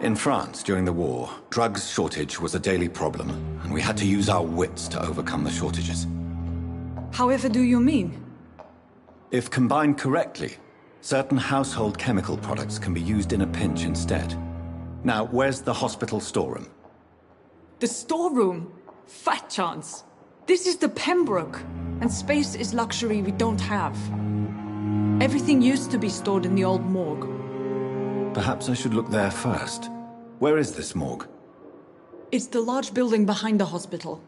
In France, during the war, drugs shortage was a daily problem, and we had to use our wits to overcome the shortages. However do you mean? If combined correctly, certain household chemical products can be used in a pinch instead. Now, where's the hospital storeroom? The storeroom? Fat chance. This is the Pembroke, and space is luxury we don't have. Everything used to be stored in the old morgue. Perhaps I should look there first. Where is this morgue? It's the large building behind the hospital.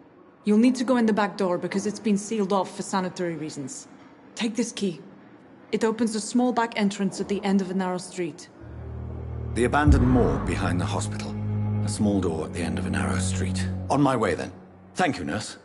You'll need to go in the back door because it's been sealed off for sanitary reasons. Take this key. It opens a small back entrance at the end of a narrow street. The abandoned morgue behind the hospital. A small door at the end of a narrow street. On my way then. Thank you, nurse.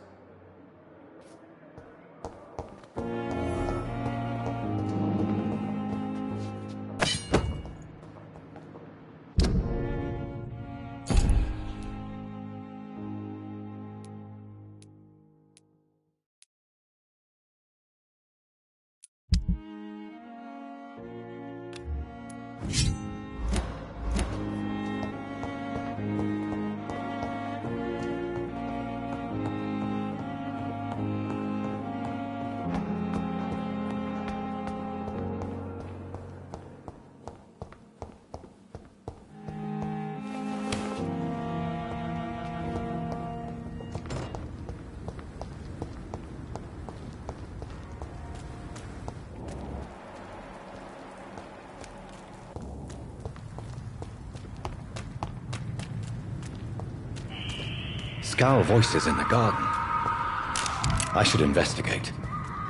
Scowl voices in the garden. I should investigate.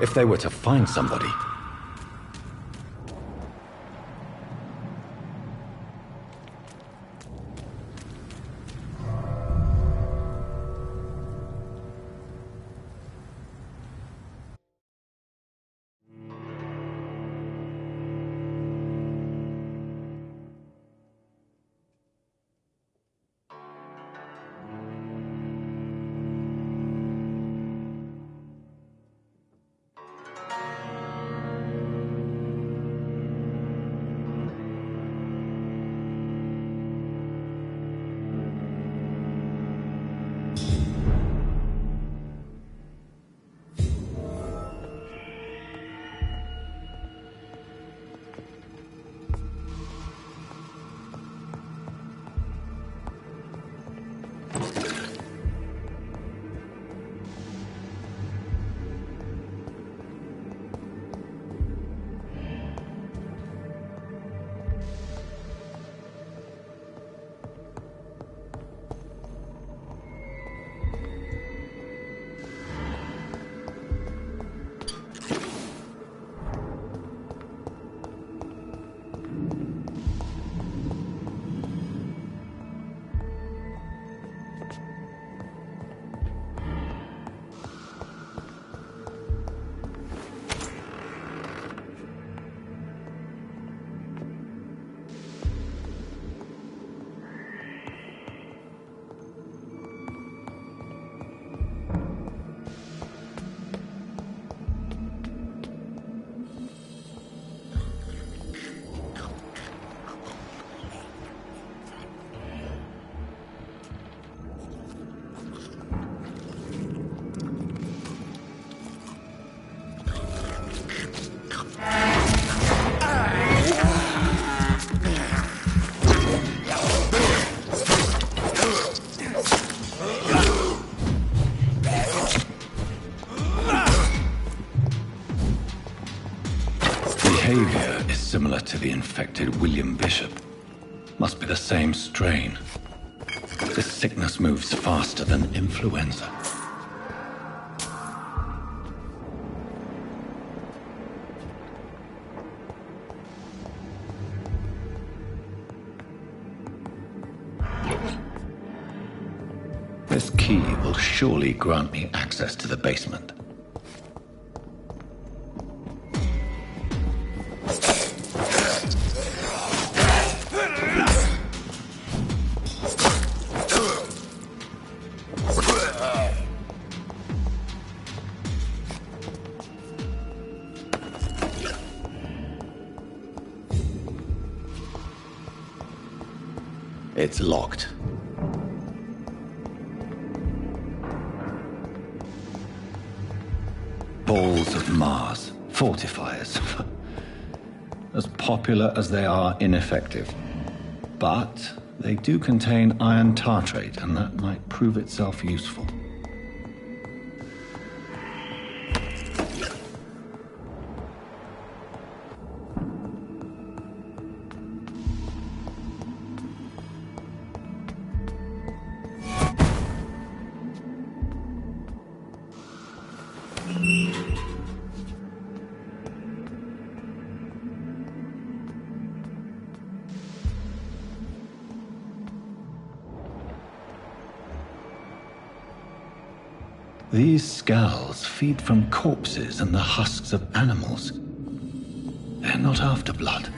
If they were to find somebody... behavior is similar to the infected William Bishop. Must be the same strain. This sickness moves faster than influenza. This key will surely grant me access to the basement. It's locked. Balls of Mars, fortifiers. As popular as they are ineffective. But they do contain iron tartrate, and that might prove itself useful. These skulls feed from corpses and the husks of animals. They're not after blood.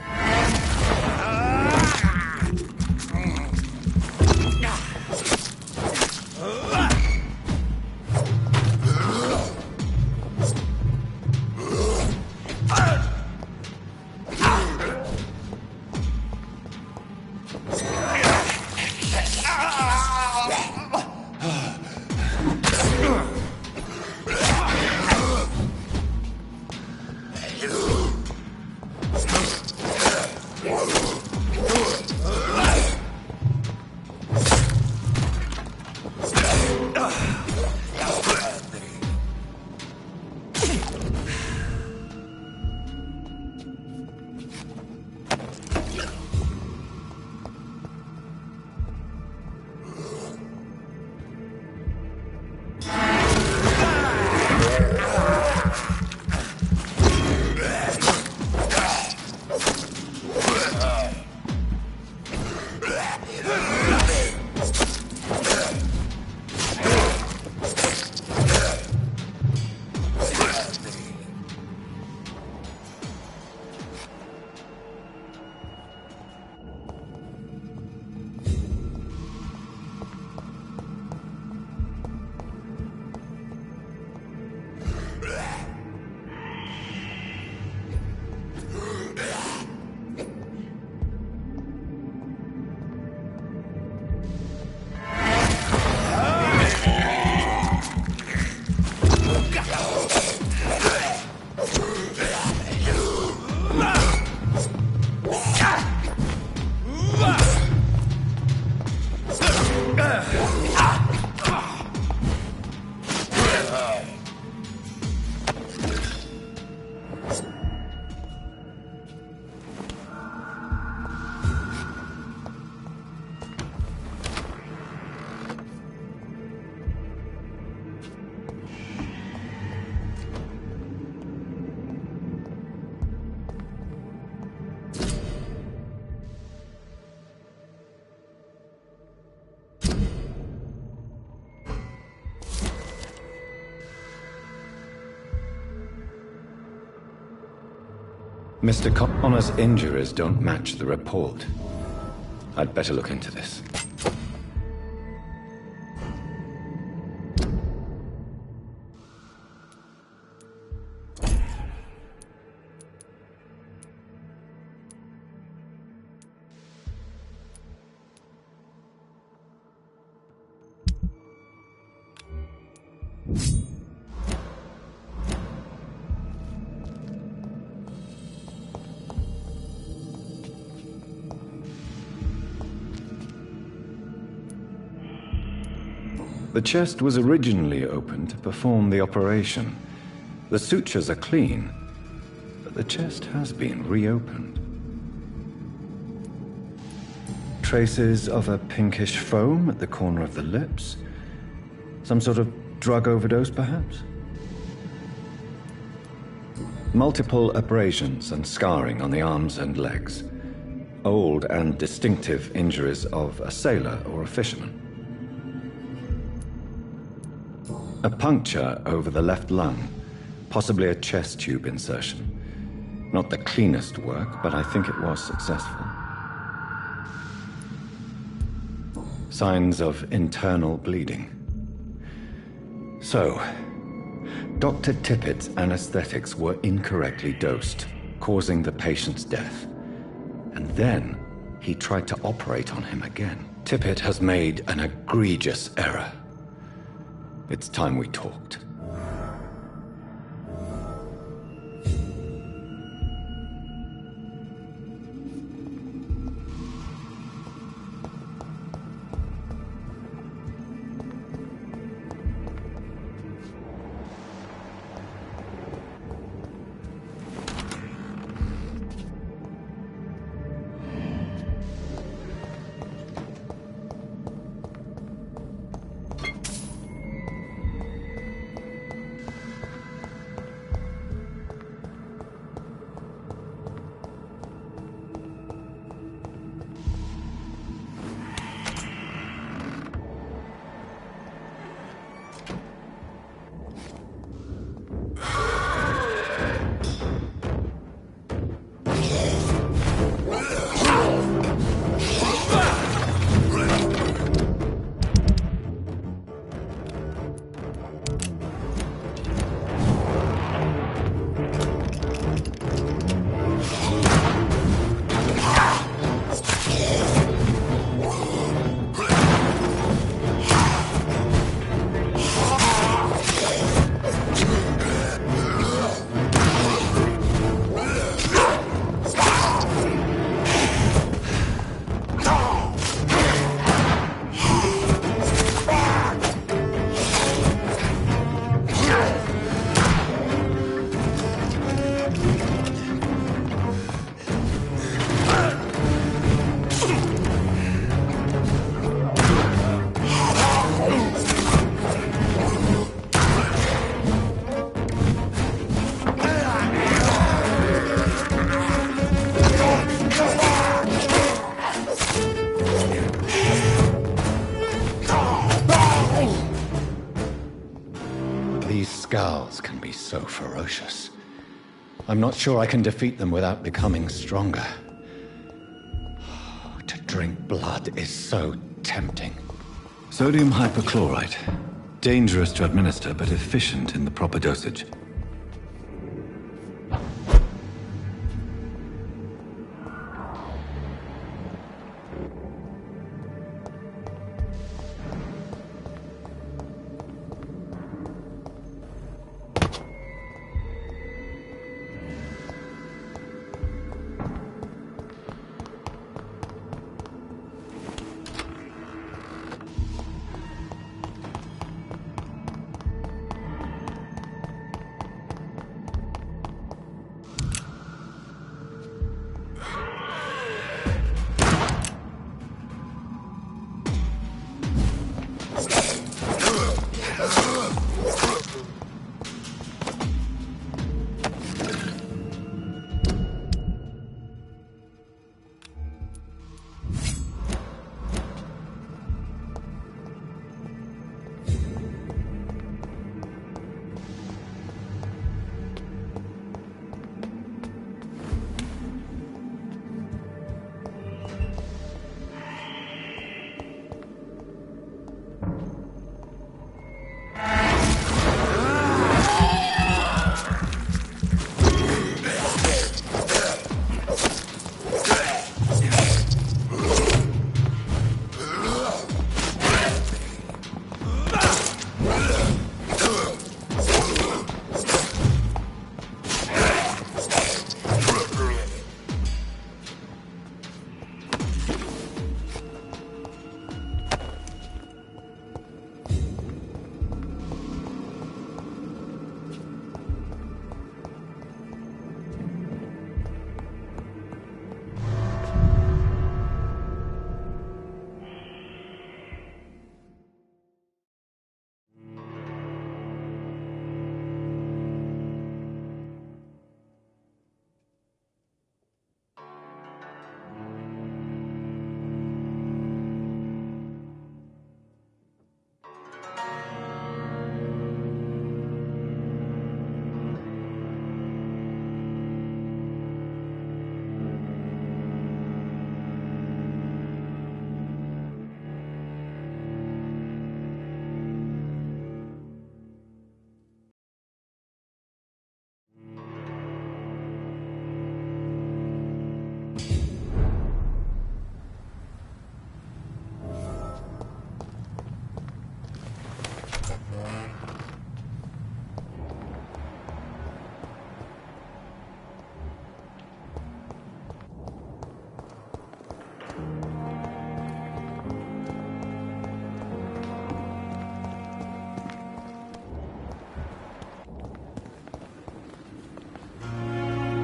Mr. Connor's injuries don't match the report. I'd better look into this. The chest was originally opened to perform the operation. The sutures are clean, but The chest has been reopened. Traces of a pinkish foam at the corner of the lips. Some sort of drug overdose, perhaps? Multiple abrasions and scarring on the arms and legs. Old and distinctive injuries of a sailor or a fisherman. A puncture over the left lung, possibly a chest tube insertion. Not the cleanest work, but I think it was successful. Signs of internal bleeding. So, Dr. Tippett's anesthetics were incorrectly dosed, causing the patient's death. And then he tried to operate on him again. Tippett has made an egregious error. It's time we talked. Scowls can be so ferocious. I'm not sure I can defeat them without becoming stronger. To drink blood is so tempting. Sodium hypochlorite. Dangerous to administer, but efficient in the proper dosage.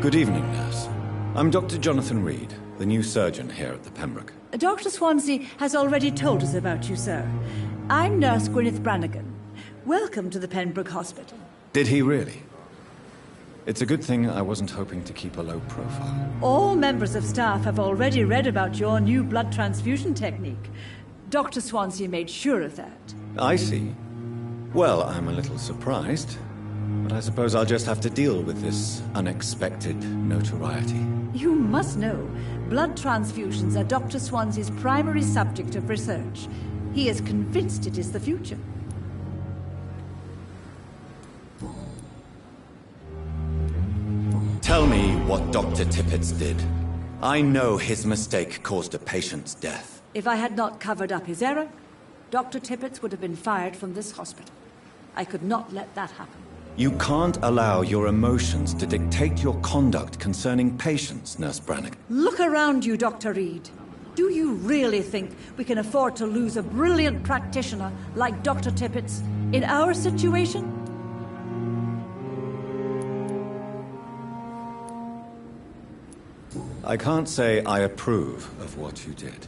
Good evening, nurse. I'm Dr. Jonathan Reed, the new surgeon here at the Pembroke. Dr. Swansea has already told us about you, sir. I'm Nurse Gwyneth Brannigan. Welcome to the Pembroke Hospital. Did he really? It's a good thing I wasn't hoping to keep a low profile. All members of staff have already read about your new blood transfusion technique. Dr. Swansea made sure of that. I see. Well, I'm a little surprised, but I suppose I'll just have to deal with this unexpected notoriety. You must know, blood transfusions are Dr. Swansea's primary subject of research. He is convinced it is the future. Tell me what Dr. Tippett did. I know his mistake caused a patient's death. If I had not covered up his error, Dr. Tippett would have been fired from this hospital. I could not let that happen. You can't allow your emotions to dictate your conduct concerning patients, Nurse Brannigan. Look around you, Dr. Reed. Do you really think we can afford to lose a brilliant practitioner like Dr. Tippett's in our situation? I can't say I approve of what you did.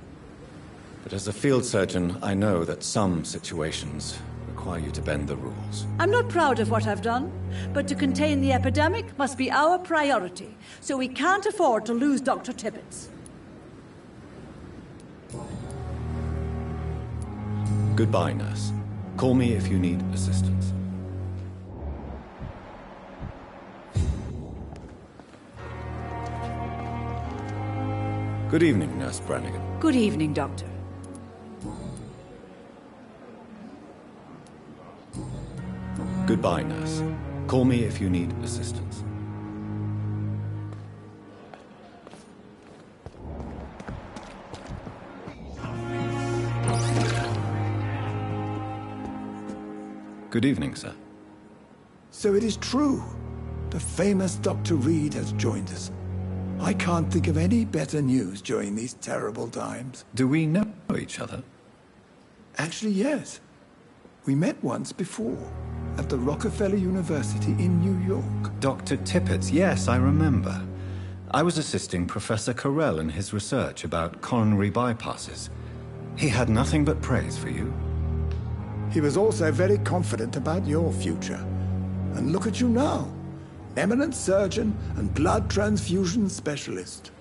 But as a field surgeon, I know that some situations require you to bend the rules. I'm not proud of what I've done, but to contain the epidemic must be our priority, so we can't afford to lose Dr. Tippett. Goodbye, nurse. Call me if you need assistance. Good evening, Nurse Brannigan. Good evening, Doctor. Goodbye, nurse. Call me if you need assistance. Good evening, sir. So it is true. The famous Dr. Reed has joined us. I can't think of any better news during these terrible times. Do we know each other? Actually, yes. We met once before, at the Rockefeller University in New York. Dr. Tippett, yes, I remember. I was assisting Professor Carell in his research about coronary bypasses. He had nothing but praise for you. He was also very confident about your future. And look at you now. Eminent surgeon and blood transfusion specialist.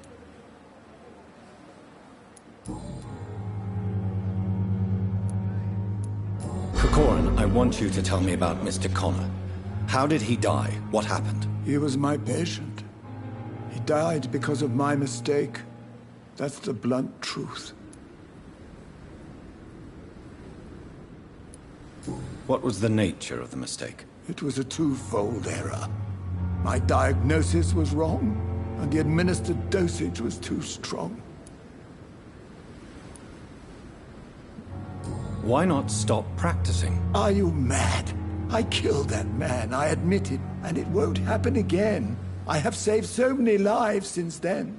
Corcoran, I want you to tell me about Mr. Connor. How did he die? What happened? He was my patient. He died because of my mistake. That's the blunt truth. What was the nature of the mistake? It was a twofold error. My diagnosis was wrong, and the administered dosage was too strong. Why not stop practicing? Are you mad? I killed that man, I admit it, and it won't happen again. I have saved so many lives since then.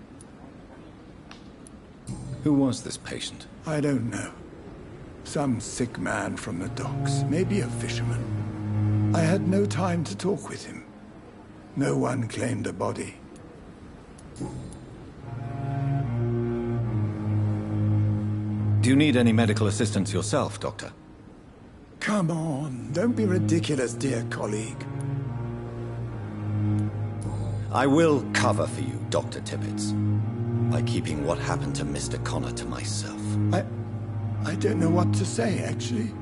Who was this patient? I don't know. Some sick man from the docks, maybe a fisherman. I had no time to talk with him. No one claimed a body. Do you need any medical assistance yourself, Doctor? Come on, don't be ridiculous, dear colleague. I will cover for you, Dr. Tippett, by keeping what happened to Mr. Connor to myself. I don't know what to say, actually.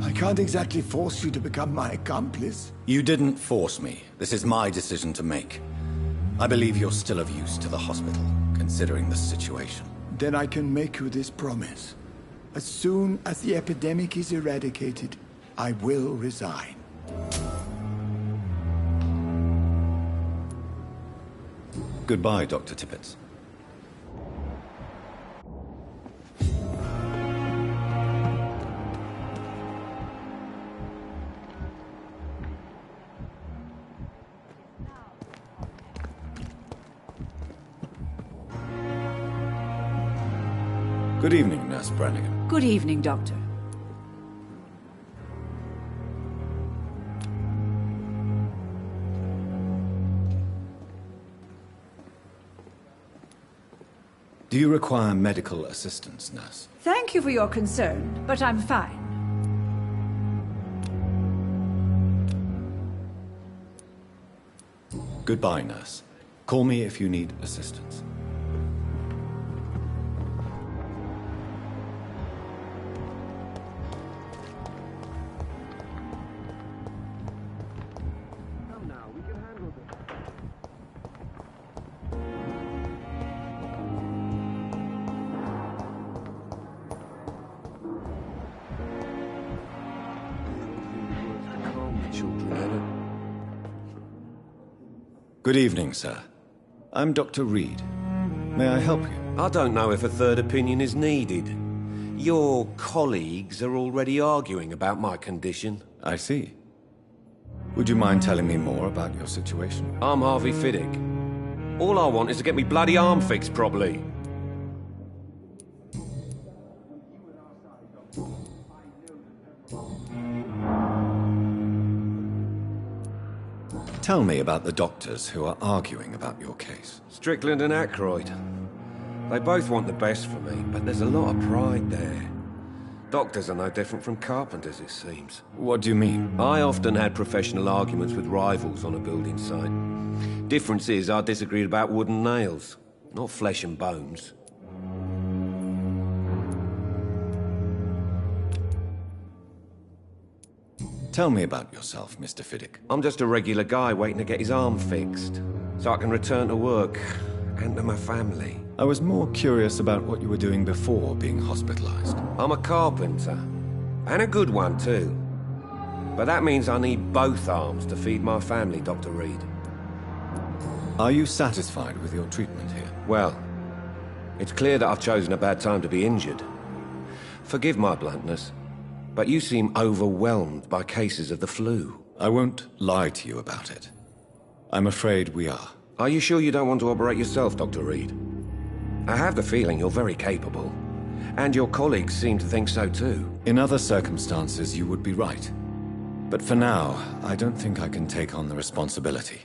I can't exactly force you to become my accomplice. You didn't force me. This is my decision to make. I believe you're still of use to the hospital, considering the situation. Then I can make you this promise. As soon as the epidemic is eradicated, I will resign. Goodbye, Dr. Tippett. Good evening, Nurse Brannigan. Good evening, Doctor. Do you require medical assistance, nurse? Thank you for your concern, but I'm fine. Goodbye, nurse. Call me if you need assistance. Good evening, sir. I'm Dr. Reed. May I help you? I don't know if a third opinion is needed. Your colleagues are already arguing about my condition. I see. Would you mind telling me more about your situation? I'm Harvey Fiddick. All I want is to get me bloody arm fixed properly. Tell me about the doctors who are arguing about your case. Strickland and Ackroyd. They both want the best for me, but there's a lot of pride there. Doctors are no different from carpenters, it seems. What do you mean? I often had professional arguments with rivals on a building site. Difference is, I disagreed about wooden nails, not flesh and bones. Tell me about yourself, Mr. Fiddick. I'm just a regular guy waiting to get his arm fixed, so I can return to work and to my family. I was more curious about what you were doing before being hospitalized. I'm a carpenter, and a good one too. But that means I need both arms to feed my family, Dr. Reed. Are you satisfied with your treatment here? Well, it's clear that I've chosen a bad time to be injured. Forgive my bluntness, but you seem overwhelmed by cases of the flu. I won't lie to you about it. I'm afraid we are. Are you sure you don't want to operate yourself, Dr. Reed? I have the feeling you're very capable, and your colleagues seem to think so too. In other circumstances, you would be right. But for now, I don't think I can take on the responsibility.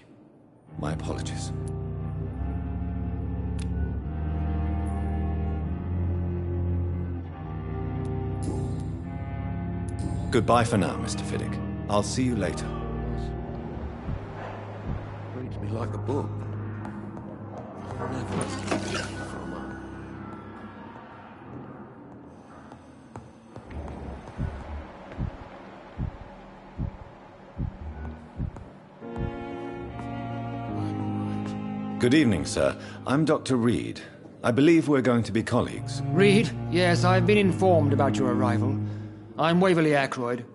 My apologies. Goodbye for now, Mr. Fiddick. I'll see you later. Reads me like a book. Good evening, sir. I'm Dr. Reed. I believe we're going to be colleagues. Reed? Yes, I've been informed about your arrival. I'm Waverly Ackroyd.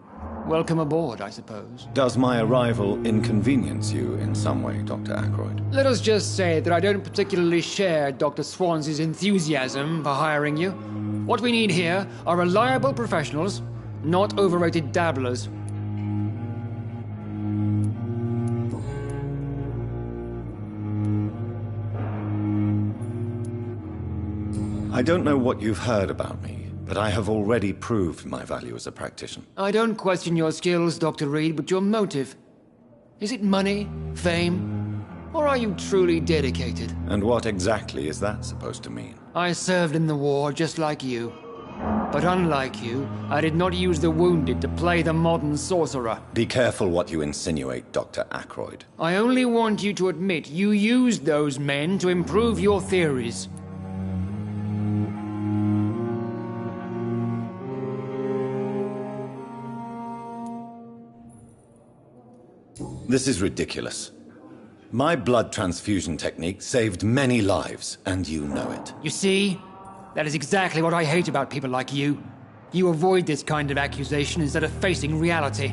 Welcome aboard, I suppose. Does my arrival inconvenience you in some way, Dr. Ackroyd? Let us just say that I don't particularly share Dr. Swansea's enthusiasm for hiring you. What we need here are reliable professionals, not overrated dabblers. I don't know what you've heard about me, but I have already proved my value as a practitioner. I don't question your skills, Dr. Reed, but your motive. Is it money, fame, or are you truly dedicated? And what exactly is that supposed to mean? I served in the war just like you. But unlike you, I did not use the wounded to play the modern sorcerer. Be careful what you insinuate, Dr. Ackroyd. I only want you to admit you used those men to improve your theories. This is ridiculous. My blood transfusion technique saved many lives, and you know it. You see? That is exactly what I hate about people like you. You avoid this kind of accusation instead of facing reality.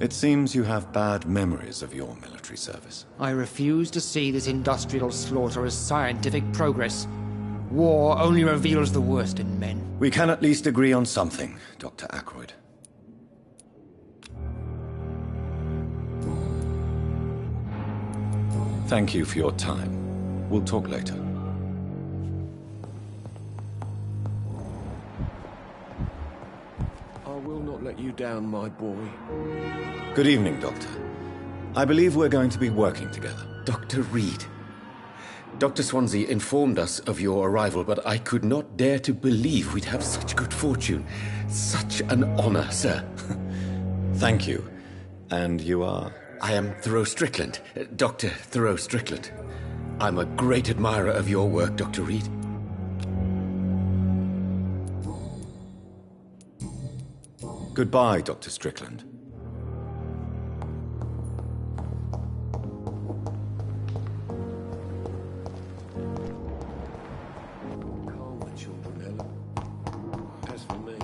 It seems you have bad memories of your military service. I refuse to see this industrial slaughter as scientific progress. War only reveals the worst in men. We can at least agree on something, Dr. Ackroyd. Thank you for your time. We'll talk later. I will not let you down, my boy. Good evening, Doctor. I believe we're going to be working together. Dr. Reed, Dr. Swansea informed us of your arrival, but I could not dare to believe we'd have such good fortune. Such an honor, sir. Thank you. And you are? I am Thoreau Strickland, Dr. Thoreau Strickland. I'm a great admirer of your work, Dr. Reed. Goodbye, Dr. Strickland. As for me...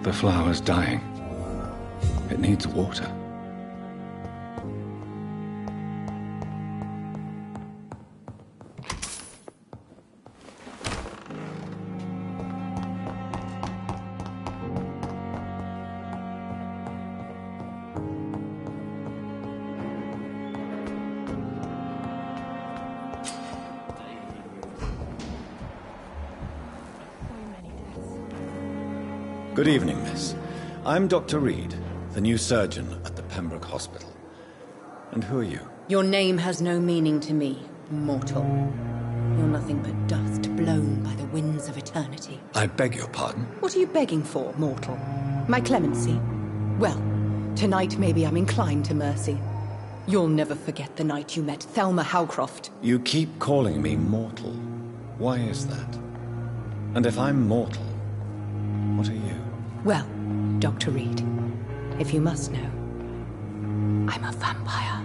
The flower's dying. It needs water. Good evening, miss. I'm Dr. Reed, the new surgeon at the Pembroke Hospital. And who are you? Your name has no meaning to me, mortal. You're nothing but dust blown by the winds of eternity. I beg your pardon? What are you begging for, mortal? My clemency? Well, tonight maybe I'm inclined to mercy. You'll never forget the night you met Thelma Howcroft. You keep calling me mortal. Why is that? And if I'm mortal, what are you? Well, Dr. Reed, if you must know, I'm a vampire.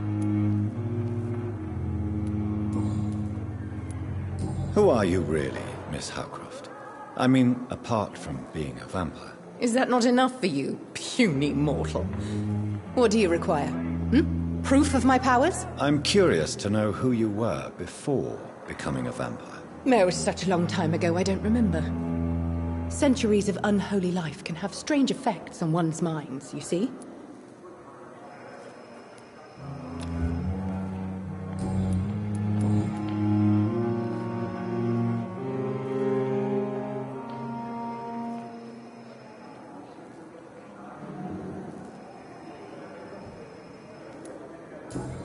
Who are you really, Miss Howcroft? I mean, apart from being a vampire. Is that not enough for you, puny mortal? What do you require? Proof of my powers? I'm curious to know who you were before becoming a vampire. It was such a long time ago, I don't remember. Centuries of unholy life can have strange effects on one's minds, you see?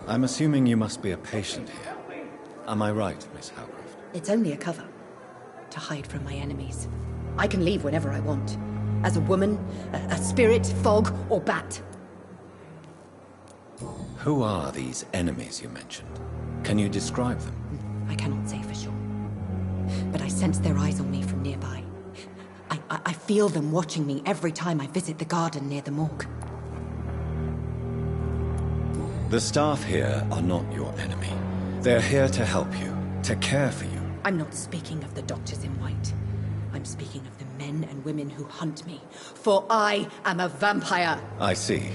I'm assuming you must be a patient here. Am I right, Miss Howcroft? It's only a cover. To hide from my enemies. I can leave whenever I want. As a woman, a spirit, fog, or bat. Who are these enemies you mentioned? Can you describe them? I cannot say for sure. But I sense their eyes on me from nearby. I feel them watching me every time I visit the garden near the morgue. The staff here are not your enemy. They're here to help you, to care for you. I'm not speaking of the doctors in white. I'm speaking of the men and women who hunt me. For I am a vampire. I see.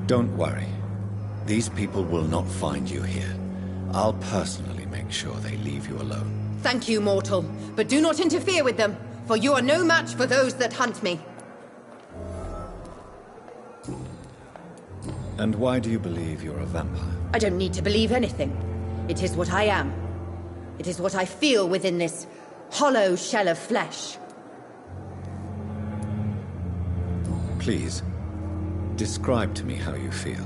Don't worry. These people will not find you here. I'll personally make sure they leave you alone. Thank you, mortal, but do not interfere with them, for you are no match for those that hunt me. And why do you believe you're a vampire? I don't need to believe anything. It is what I am. It is what I feel within this hollow shell of flesh. Please, describe to me how you feel.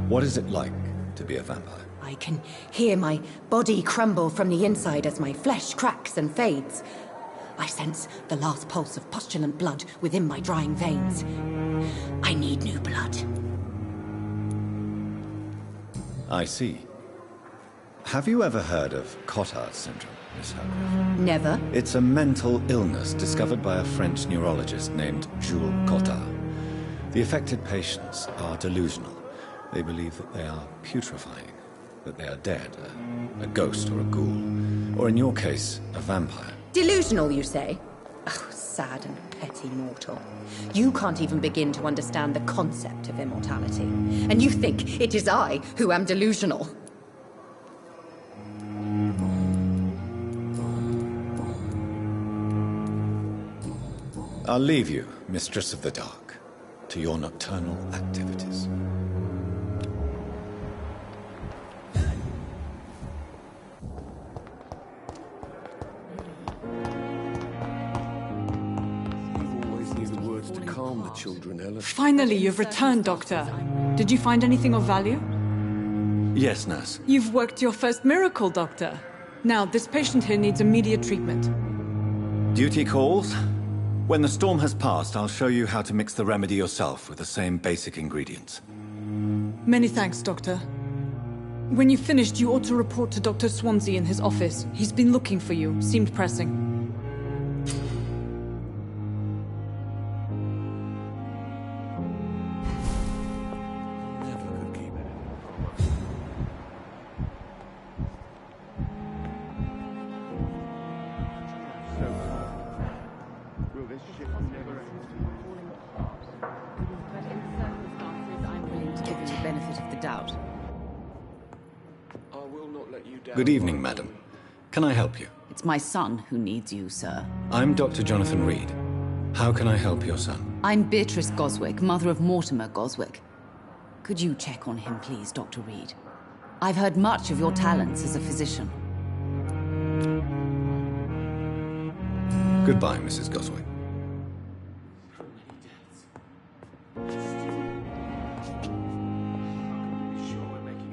What is it like to be a vampire? I can hear my body crumble from the inside as my flesh cracks and fades. I sense the last pulse of postulant blood within my drying veins. I need new blood. I see. Have you ever heard of Cotard syndrome, Miss Howgrave? Never. It's a mental illness discovered by a French neurologist named Jules Cotard. The affected patients are delusional. They believe that they are putrefying, that they are dead, a ghost or a ghoul, or in your case, a vampire. Delusional, you say? Oh, sad and petty mortal. You can't even begin to understand the concept of immortality. And you think it is I who am delusional. I'll leave you, Mistress of the Dark, to your nocturnal activities. Calm the children, Ellen. Finally, you've returned, Doctor. Did you find anything of value? Yes, nurse. You've worked your first miracle, Doctor. Now, this patient here needs immediate treatment. Duty calls. When the storm has passed, I'll show you how to mix the remedy yourself with the same basic ingredients. Many thanks, Doctor. When you've finished, you ought to report to Dr. Swansea in his office. He's been looking for you. Seemed pressing. Good evening, madam. Can I help you? It's my son who needs you, sir. I'm Dr. Jonathan Reed. How can I help your son? I'm Beatrice Goswick, mother of Mortimer Goswick. Could you check on him, please, Dr. Reed? I've heard much of your talents as a physician. Goodbye, Mrs. Goswick.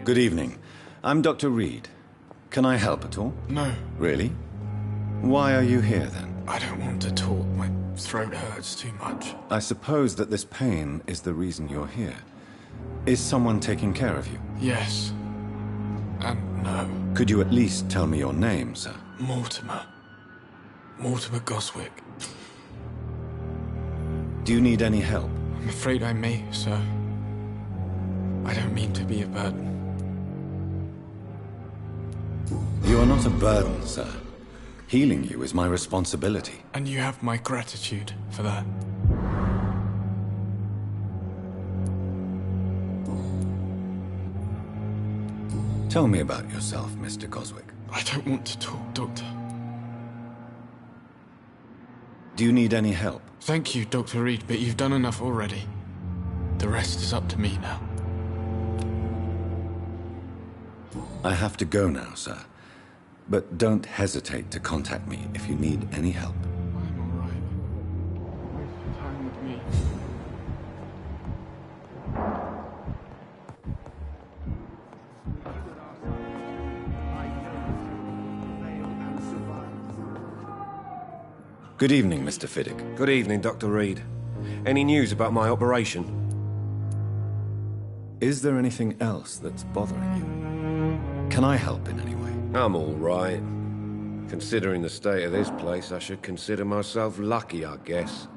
Good evening. I'm Dr. Reed. Can I help at all? No. Really? Why are you here, then? I don't want to talk. My throat hurts too much. I suppose that this pain is the reason you're here. Is someone taking care of you? Yes. And no. Could you at least tell me your name, sir? Mortimer. Mortimer Goswick. Do you need any help? I'm afraid I may, sir. I don't mean to be a burden. You are not a burden, sir. Healing you is my responsibility. And you have my gratitude for that. Tell me about yourself, Mr. Goswick. I don't want to talk, Doctor. Do you need any help? Thank you, Dr. Reed, but you've done enough already. The rest is up to me now. I have to go now, sir. But don't hesitate to contact me if you need any help. I'm all right. Waste your time with me. Good evening, Mr. Fiddick. Good evening, Dr. Reed. Any news about my operation? Is there anything else that's bothering you? Can I help in any way? I'm all right. Considering the state of this place, I should consider myself lucky, I guess.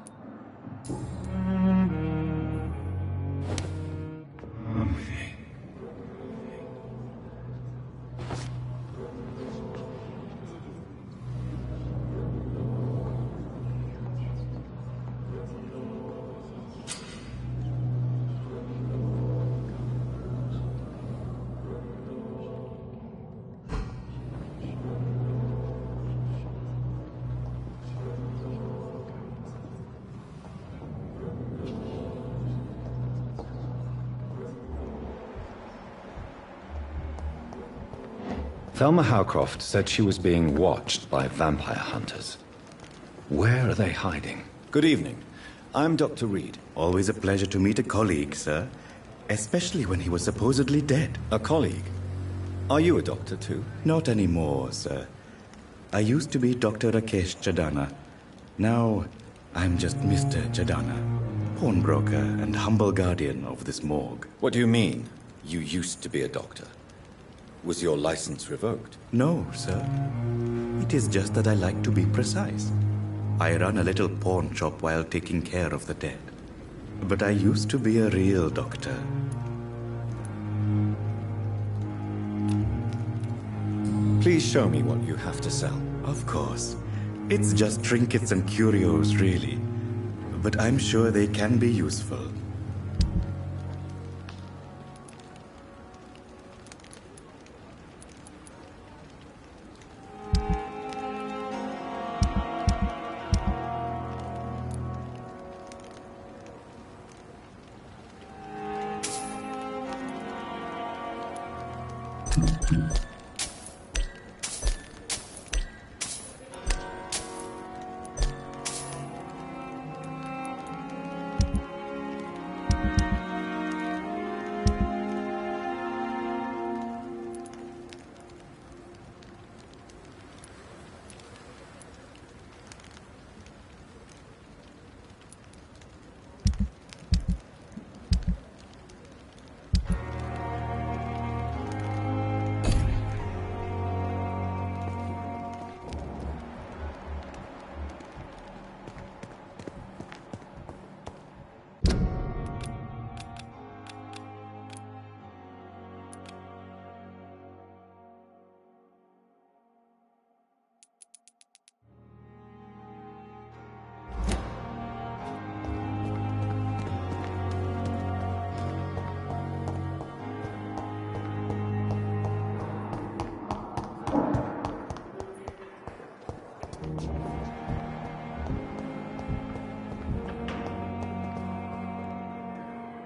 Thelma Howcroft said she was being watched by vampire hunters. Where are they hiding? Good evening. I'm Dr. Reed. Always a pleasure to meet a colleague, sir. Especially when he was supposedly dead. A colleague? Are you a doctor too? Not anymore, sir. I used to be Dr. Rakesh Chadana. Now, I'm just Mr. Chadana, pawnbroker and humble guardian of this morgue. What do you mean, you used to be a doctor? Was your license revoked? No, sir. It is just that I like to be precise. I run a little pawn shop while taking care of the dead. But I used to be a real doctor. Please show me what you have to sell. Of course. It's just trinkets and curios, really. But I'm sure they can be useful.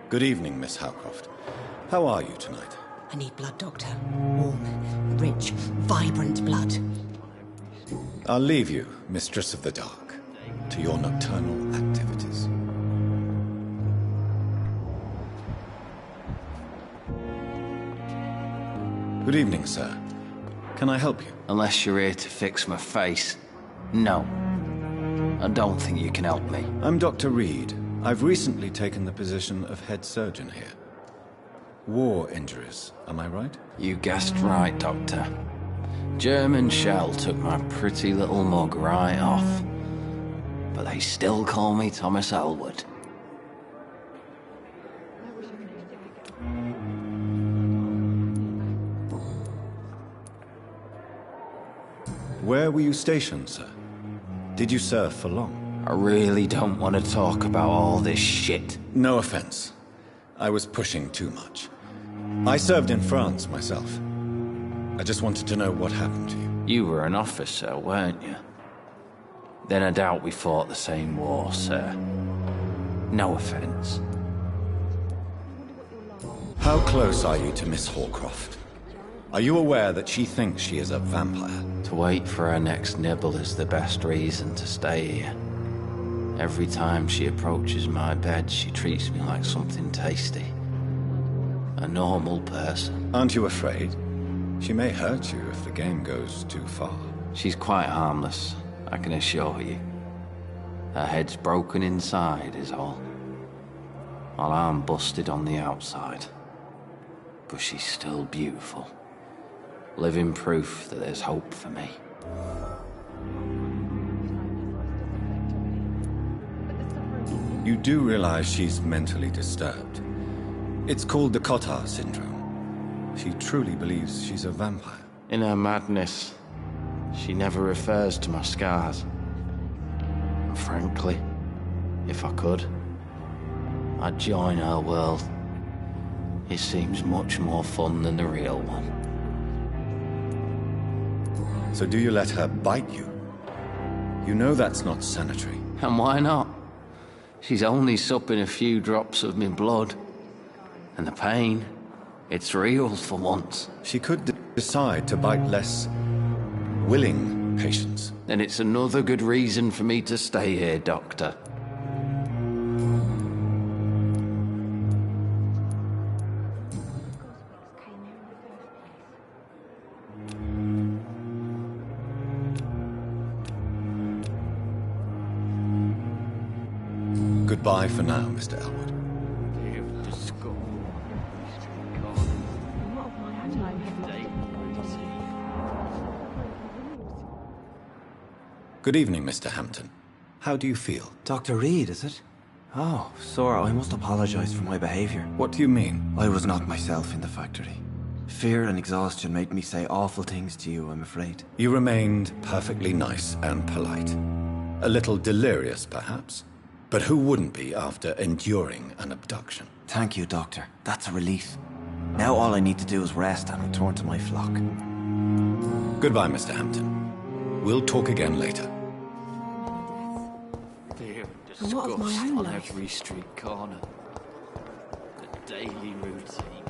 Good evening, Miss Howcroft. How are you tonight? I need blood, Doctor. Warm, rich, vibrant blood. I'll leave you, Mistress of the Dark, to your nocturnal activities. Good evening, sir. Can I help you? Unless you're here to fix my face. No. I don't think you can help me. I'm Dr. Reed. I've recently taken the position of head surgeon here. War injuries, am I right? You guessed right, Doctor. German shell took my pretty little mug right off. But they still call me Thomas Elwood. Where were you stationed, sir? Did you serve for long? I really don't want to talk about all this shit. No offense. I was pushing too much. I served in France myself. I just wanted to know what happened to you. You were an officer, weren't you? Then I doubt we fought the same war, sir. No offense. How close are you to Miss Hawcroft? Are you aware that she thinks she is a vampire? To wait for her next nibble is the best reason to stay here. Every time she approaches my bed, she treats me like something tasty. A normal person. Aren't you afraid? She may hurt you if the game goes too far. She's quite harmless, I can assure you. Her head's broken inside is all. While I'm busted on the outside. But she's still beautiful. Living proof that there's hope for me. You do realize she's mentally disturbed. It's called the Cotard syndrome. She truly believes she's a vampire. In her madness, she never refers to my scars. And frankly, if I could, I'd join her world. It seems much more fun than the real one. So do you let her bite you? You know that's not sanitary. And why not? She's only supping a few drops of me blood. And the pain, It's real for once. She could decide to bite less willing patients. And it's another good reason for me to stay here, Doctor. Goodbye for now, Mr. Elwood. Good evening, Mr. Hampton. How do you feel? Dr. Reed, is it? Oh, sir, I must apologize for my behavior. What do you mean? I was not myself in the factory. Fear and exhaustion made me say awful things to you, I'm afraid. You remained perfectly nice and polite. A little delirious, perhaps. But who wouldn't be after enduring an abduction? Thank you, Doctor. That's a relief. Now all I need to do is rest and return to my flock. Goodbye, Mr. Hampton. We'll talk again later. Disgust on every street corner. The daily routine.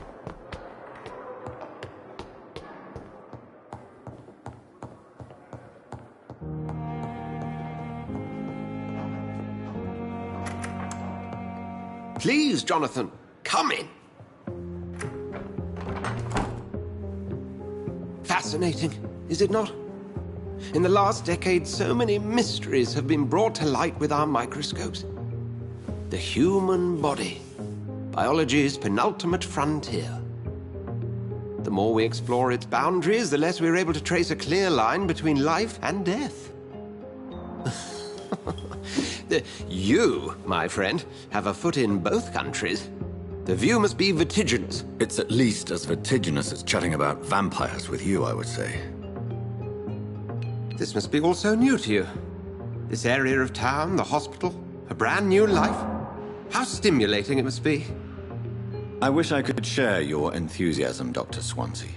Please, Jonathan, come in. Fascinating, is it not? In the last decade, so many mysteries have been brought to light with our microscopes. The human body, biology's penultimate frontier. The more we explore its boundaries, the less we're able to trace a clear line between life and death. You, my friend, have a foot in both countries. The view must be vertiginous. It's at least as vertiginous as chatting about vampires with you, I would say. This must be all so new to you. This area of town, the hospital, a brand new life. How stimulating it must be. I wish I could share your enthusiasm, Dr. Swansea.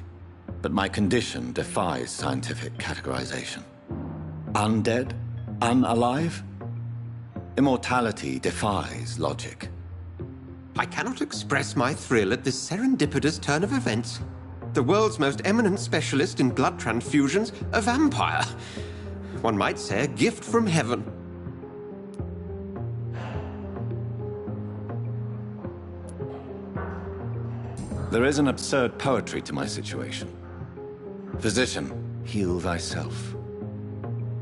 But my condition defies scientific categorization. Undead? Unalive? Immortality defies logic. I cannot express my thrill at this serendipitous turn of events. The world's most eminent specialist in blood transfusions, a vampire. One might say a gift from heaven. There is an absurd poetry to my situation. Physician, heal thyself.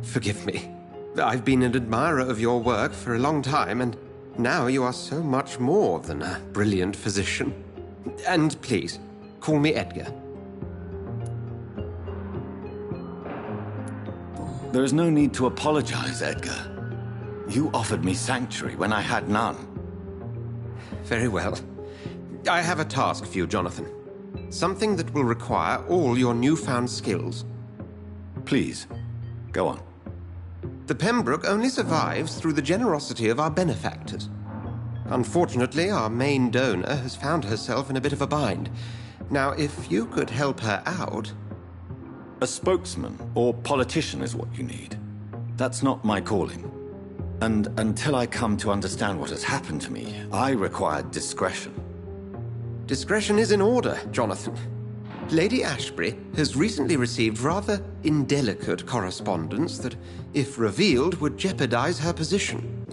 Forgive me. I've been an admirer of your work for a long time, and now you are so much more than a brilliant physician. And please, call me Edgar. There is no need to apologize, Edgar. You offered me sanctuary when I had none. Very well. I have a task for you, Jonathan. Something that will require all your newfound skills. Please, go on. The Pembroke only survives through the generosity of our benefactors. Unfortunately, our main donor has found herself in a bit of a bind. Now, if you could help her out... A spokesman or politician is what you need. That's not my calling. And until I come to understand what has happened to me, I require discretion. Discretion is in order, Jonathan. Lady Ashbury has recently received rather indelicate correspondence that, if revealed, would jeopardize her position.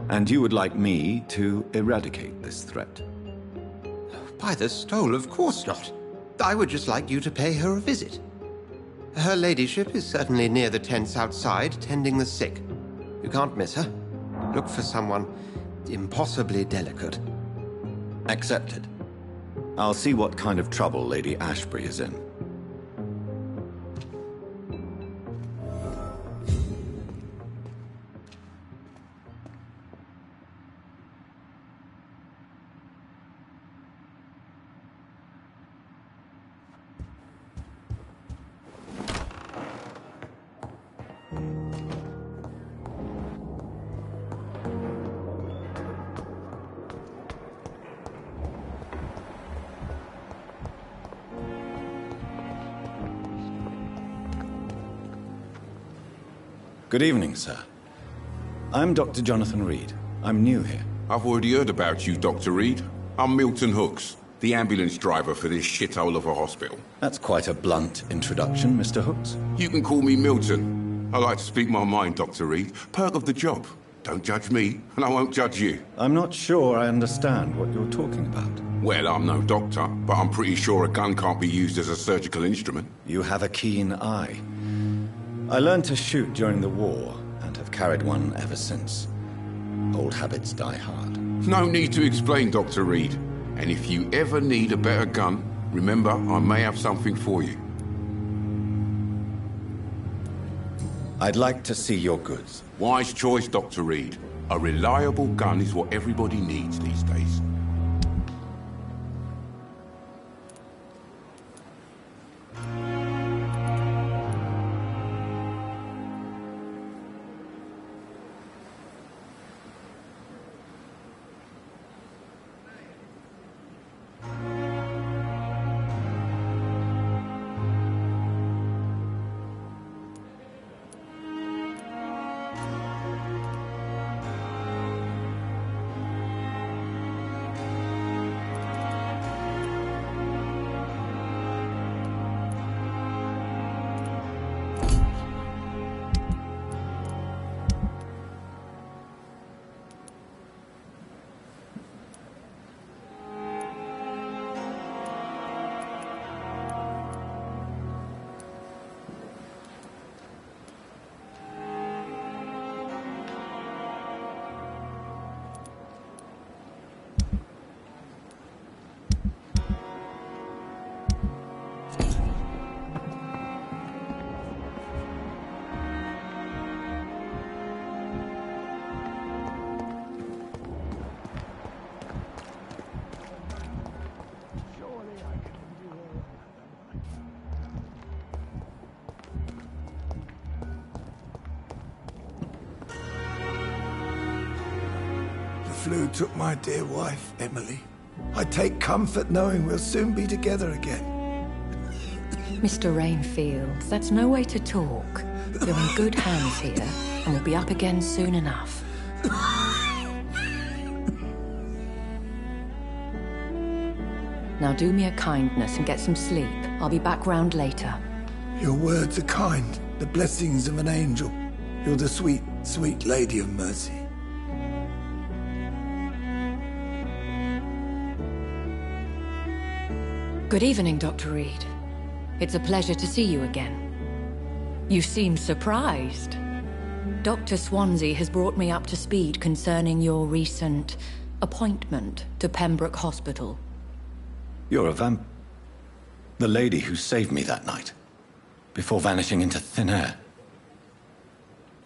And you would like me to eradicate this threat? By the stole, of course not. I would just like you to pay her a visit. Her ladyship is certainly near the tents outside, tending the sick. You can't miss her. Look for someone impossibly delicate. Accepted. I'll see what kind of trouble Lady Ashbury is in. Good evening, sir. I'm Dr. Jonathan Reed. I'm new here. I've already heard about you, Dr. Reed. I'm Milton Hooks, the ambulance driver for this shithole of a hospital. That's quite a blunt introduction, Mr. Hooks. You can call me Milton. I like to speak my mind, Dr. Reed. Perk of the job. Don't judge me, and I won't judge you. I'm not sure I understand what you're talking about. Well, I'm no doctor, but I'm pretty sure a gun can't be used as a surgical instrument. You have a keen eye. I learned to shoot during the war, and have carried one ever since. Old habits die hard. No need to explain, Dr. Reed. And if you ever need a better gun, remember, I may have something for you. I'd like to see your goods. Wise choice, Dr. Reed. A reliable gun is what everybody needs these days. The flu took my dear wife, Emily. I take comfort knowing we'll soon be together again. Mr. Rainfield, that's no way to talk. You're in good hands here, and we'll be up again soon enough. Now do me a kindness and get some sleep. I'll be back round later. Your words are kind, the blessings of an angel. You're the sweet, sweet Lady of Mercy. Good evening, Dr. Reed. It's a pleasure to see you again. You seem surprised. Dr. Swansea has brought me up to speed concerning your recent appointment to Pembroke Hospital. You're a the lady who saved me that night, before vanishing into thin air.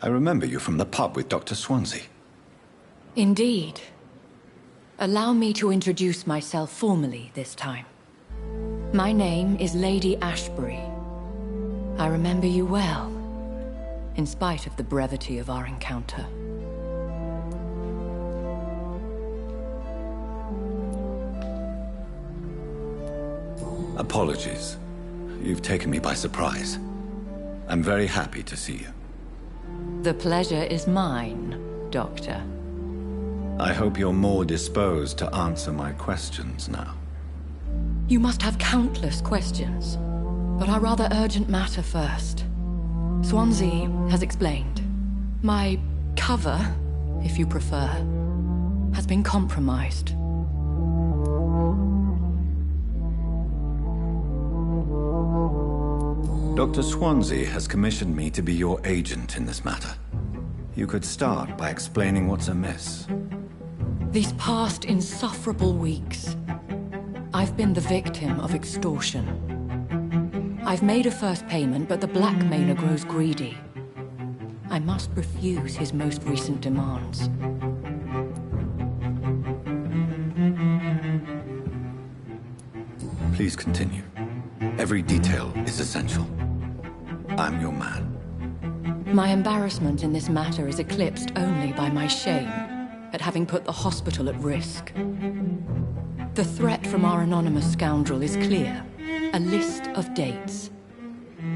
I remember you from the pub with Dr. Swansea. Indeed. Allow me to introduce myself formally this time. My name is Lady Ashbury. I remember you well, in spite of the brevity of our encounter. Apologies. You've taken me by surprise. I'm very happy to see you. The pleasure is mine, Doctor. I hope you're more disposed to answer my questions now. You must have countless questions, but our rather urgent matter first. Swansea has explained. My cover, if you prefer, has been compromised. Dr. Swansea has commissioned me to be your agent in this matter. You could start by explaining what's amiss. These past insufferable weeks, I've been the victim of extortion. I've made a first payment, but the blackmailer grows greedy. I must refuse his most recent demands. Please continue. Every detail is essential. I'm your man. My embarrassment in this matter is eclipsed only by my shame at having put the hospital at risk. The threat from our anonymous scoundrel is clear. A list of dates.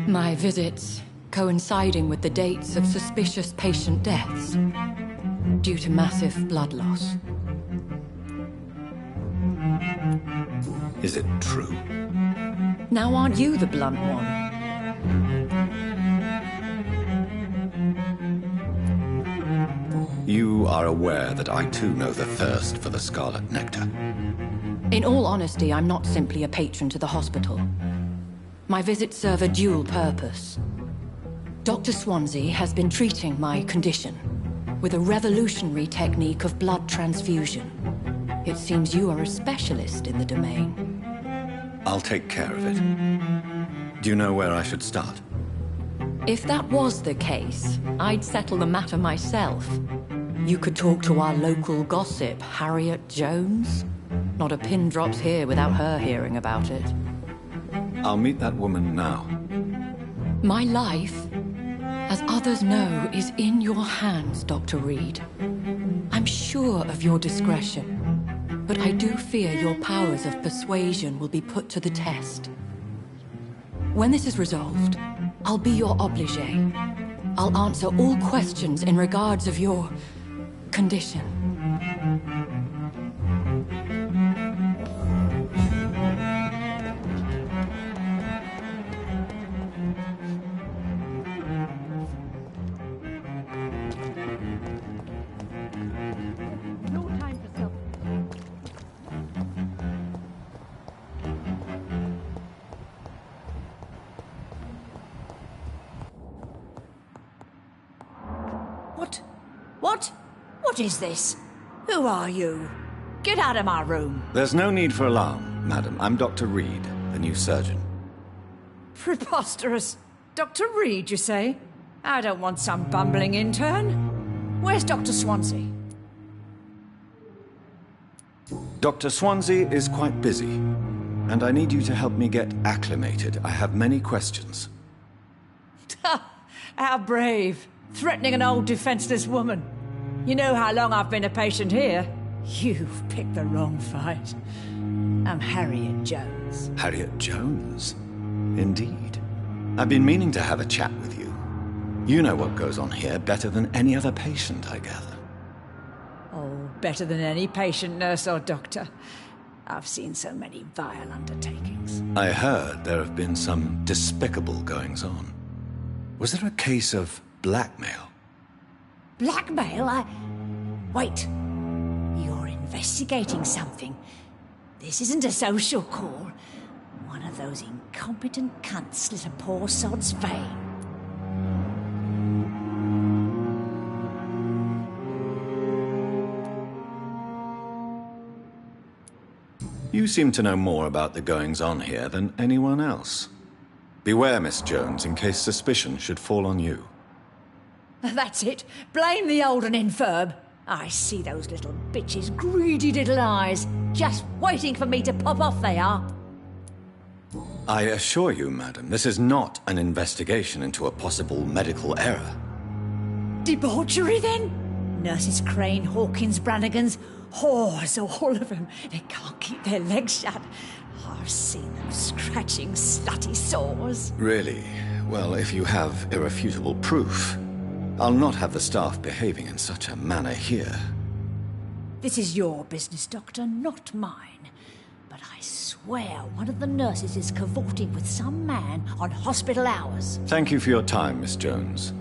My visits coinciding with the dates of suspicious patient deaths due to massive blood loss. Is it true? Now aren't you the blunt one? You are aware that I too know the thirst for the Scarlet Nectar. In all honesty, I'm not simply a patron to the hospital. My visits serve a dual purpose. Dr. Swansea has been treating my condition with a revolutionary technique of blood transfusion. It seems you are a specialist in the domain. I'll take care of it. Do you know where I should start? If that was the case, I'd settle the matter myself. You could talk to our local gossip, Harriet Jones. Not a pin drops here without her hearing about it. I'll meet that woman now. My life, as others know, is in your hands, Dr. Reed. I'm sure of your discretion, but I do fear your powers of persuasion will be put to the test. When this is resolved, I'll be your obligé. I'll answer all questions in regards of your condition. What is this? Who are you? Get out of my room. There's no need for alarm, madam. I'm Dr. Reed, the new surgeon. Preposterous. Dr. Reed, you say? I don't want some bumbling intern. Where's Dr. Swansea? Dr. Swansea is quite busy, and I need you to help me get acclimated. I have many questions. How brave. Threatening an old defenseless woman. You know how long I've been a patient here? You've picked the wrong fight. I'm Harriet Jones. Harriet Jones? Indeed. I've been meaning to have a chat with you. You know what goes on here better than any other patient, I gather. Oh, better than any patient, nurse or doctor. I've seen so many vile undertakings. I heard there have been some despicable goings-on. Was there a case of blackmail? Blackmail? Wait. You're investigating something. This isn't a social call. One of those incompetent cunts slit a poor sod's vein. You seem to know more about the goings-on here than anyone else. Beware, Miss Jones, in case suspicion should fall on you. That's it. Blame the old and infirm. I see those little bitches' greedy little eyes. Just waiting for me to pop off they are. I assure you, madam, this is not an investigation into a possible medical error. Debauchery, then? Nurses Crane, Hawkins, Brannigans, whores, all of them. They can't keep their legs shut. I've seen them scratching slutty sores. Really? Well, if you have irrefutable proof, I'll not have the staff behaving in such a manner here. This is your business, Doctor, not mine. But I swear one of the nurses is cavorting with some man on hospital hours. Thank you for your time, Miss Jones.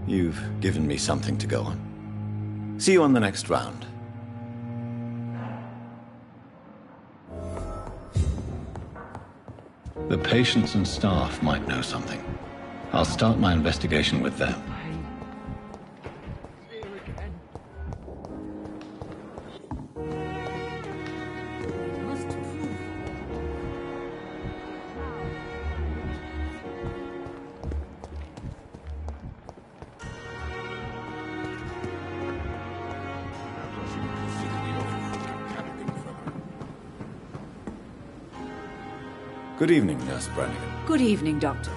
You've given me something to go on. See you on the next round. The patients and staff might know something. I'll start my investigation with them. Good evening, Nurse Brannigan. Good evening, Doctor.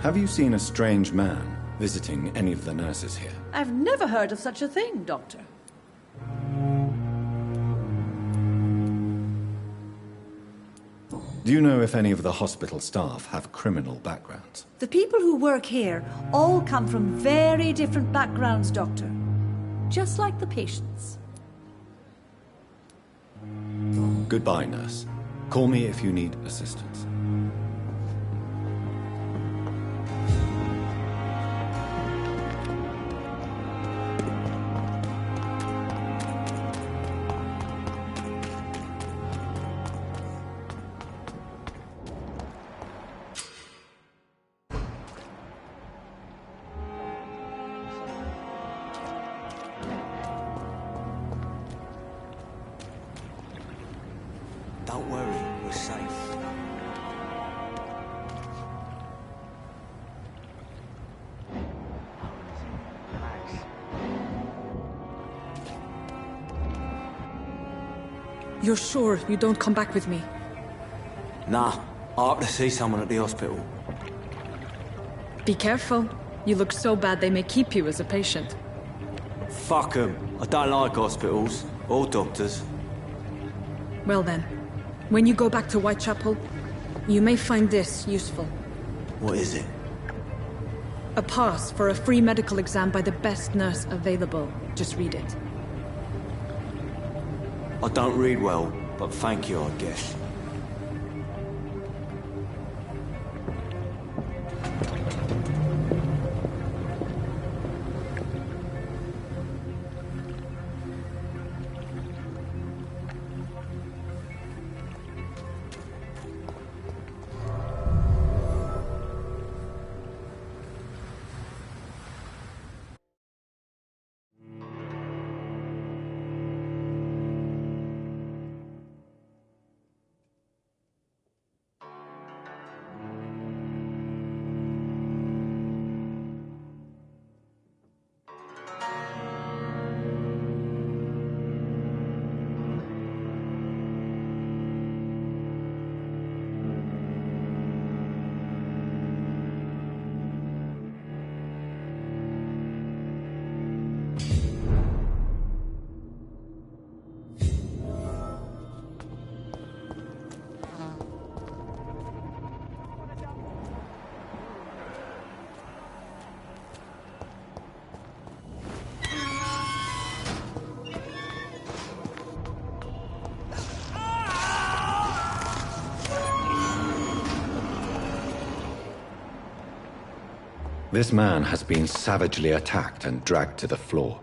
Have you seen a strange man visiting any of the nurses here? I've never heard of such a thing, Doctor. Do you know if any of the hospital staff have criminal backgrounds? The people who work here all come from very different backgrounds, Doctor. Just like the patients. Goodbye, nurse. Call me if you need assistance. Don't worry, we're safe. You're sure you don't come back with me? Nah, I have to see someone at the hospital. Be careful. You look so bad they may keep you as a patient. Fuck 'em. I don't like hospitals or doctors. Well then, when you go back to Whitechapel, you may find this useful. What is it? A pass for a free medical exam by the best nurse available. Just read it. I don't read well, but thank you, I guess. This man has been savagely attacked and dragged to the floor.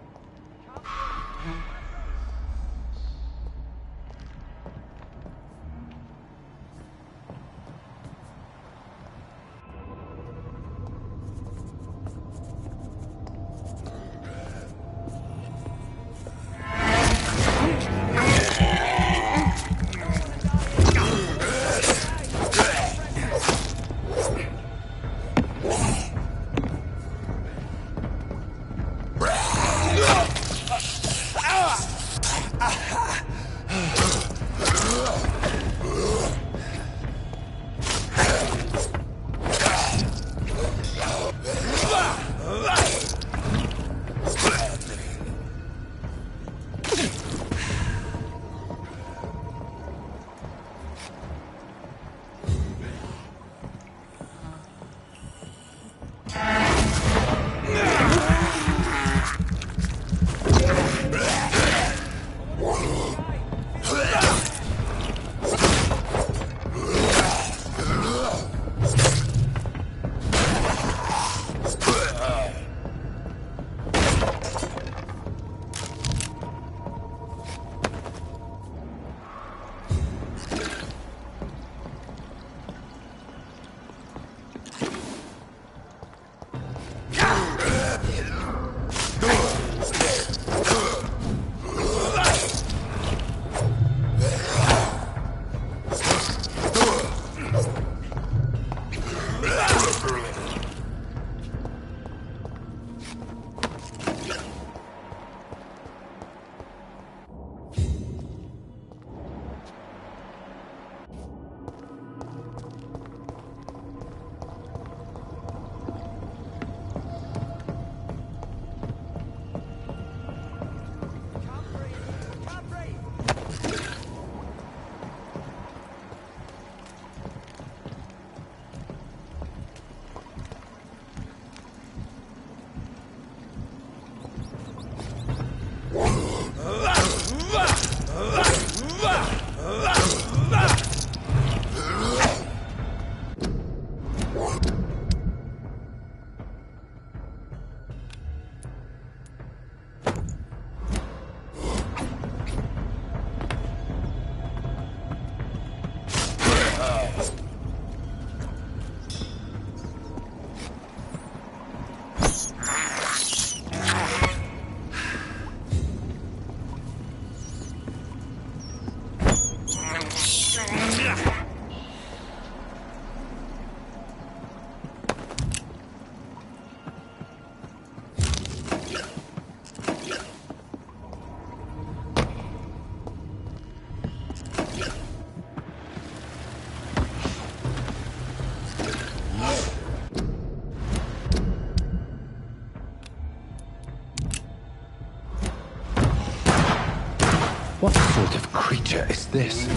creature is this?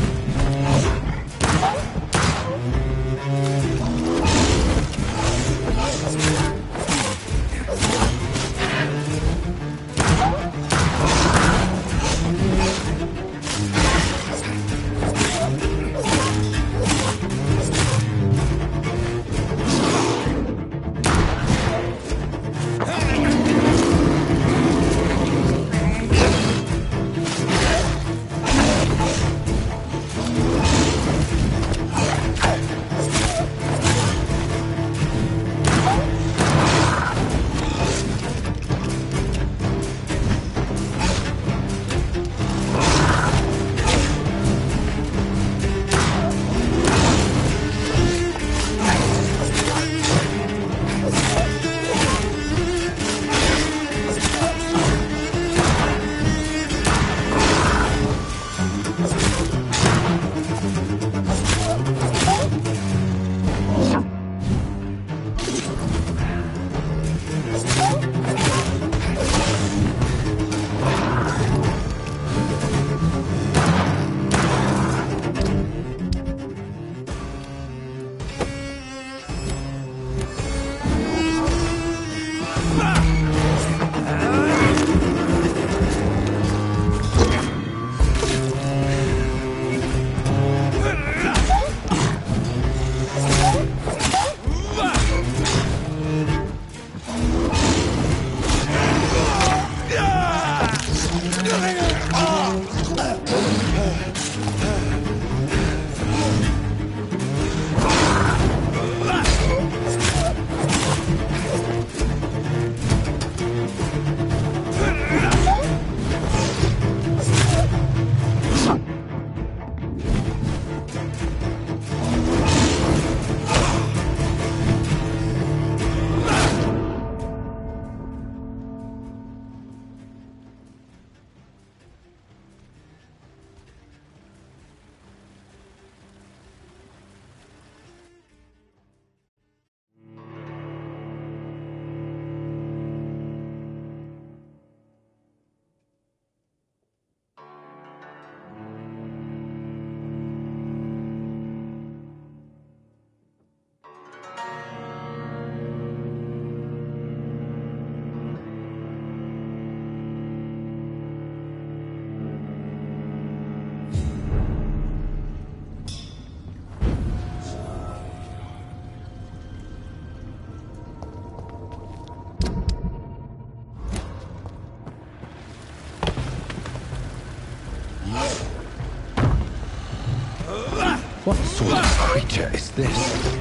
What sort of creature is this?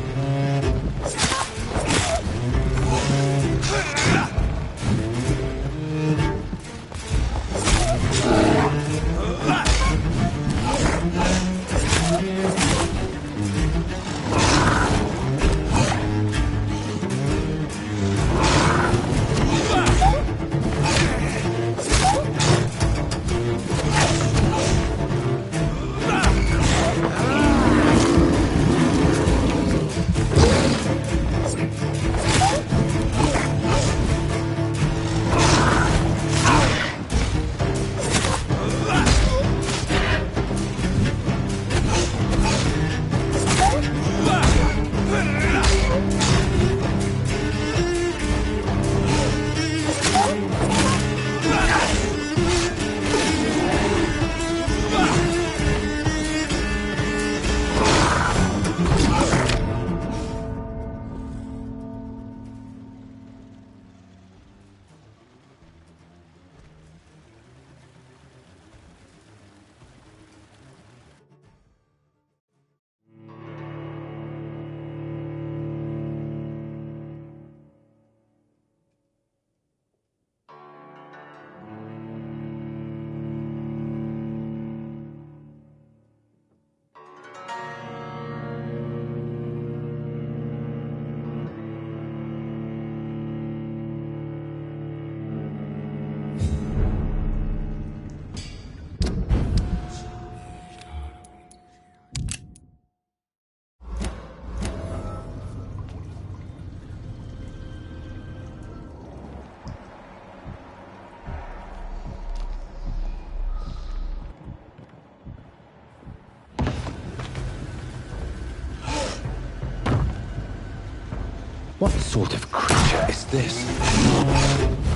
What sort of creature is this?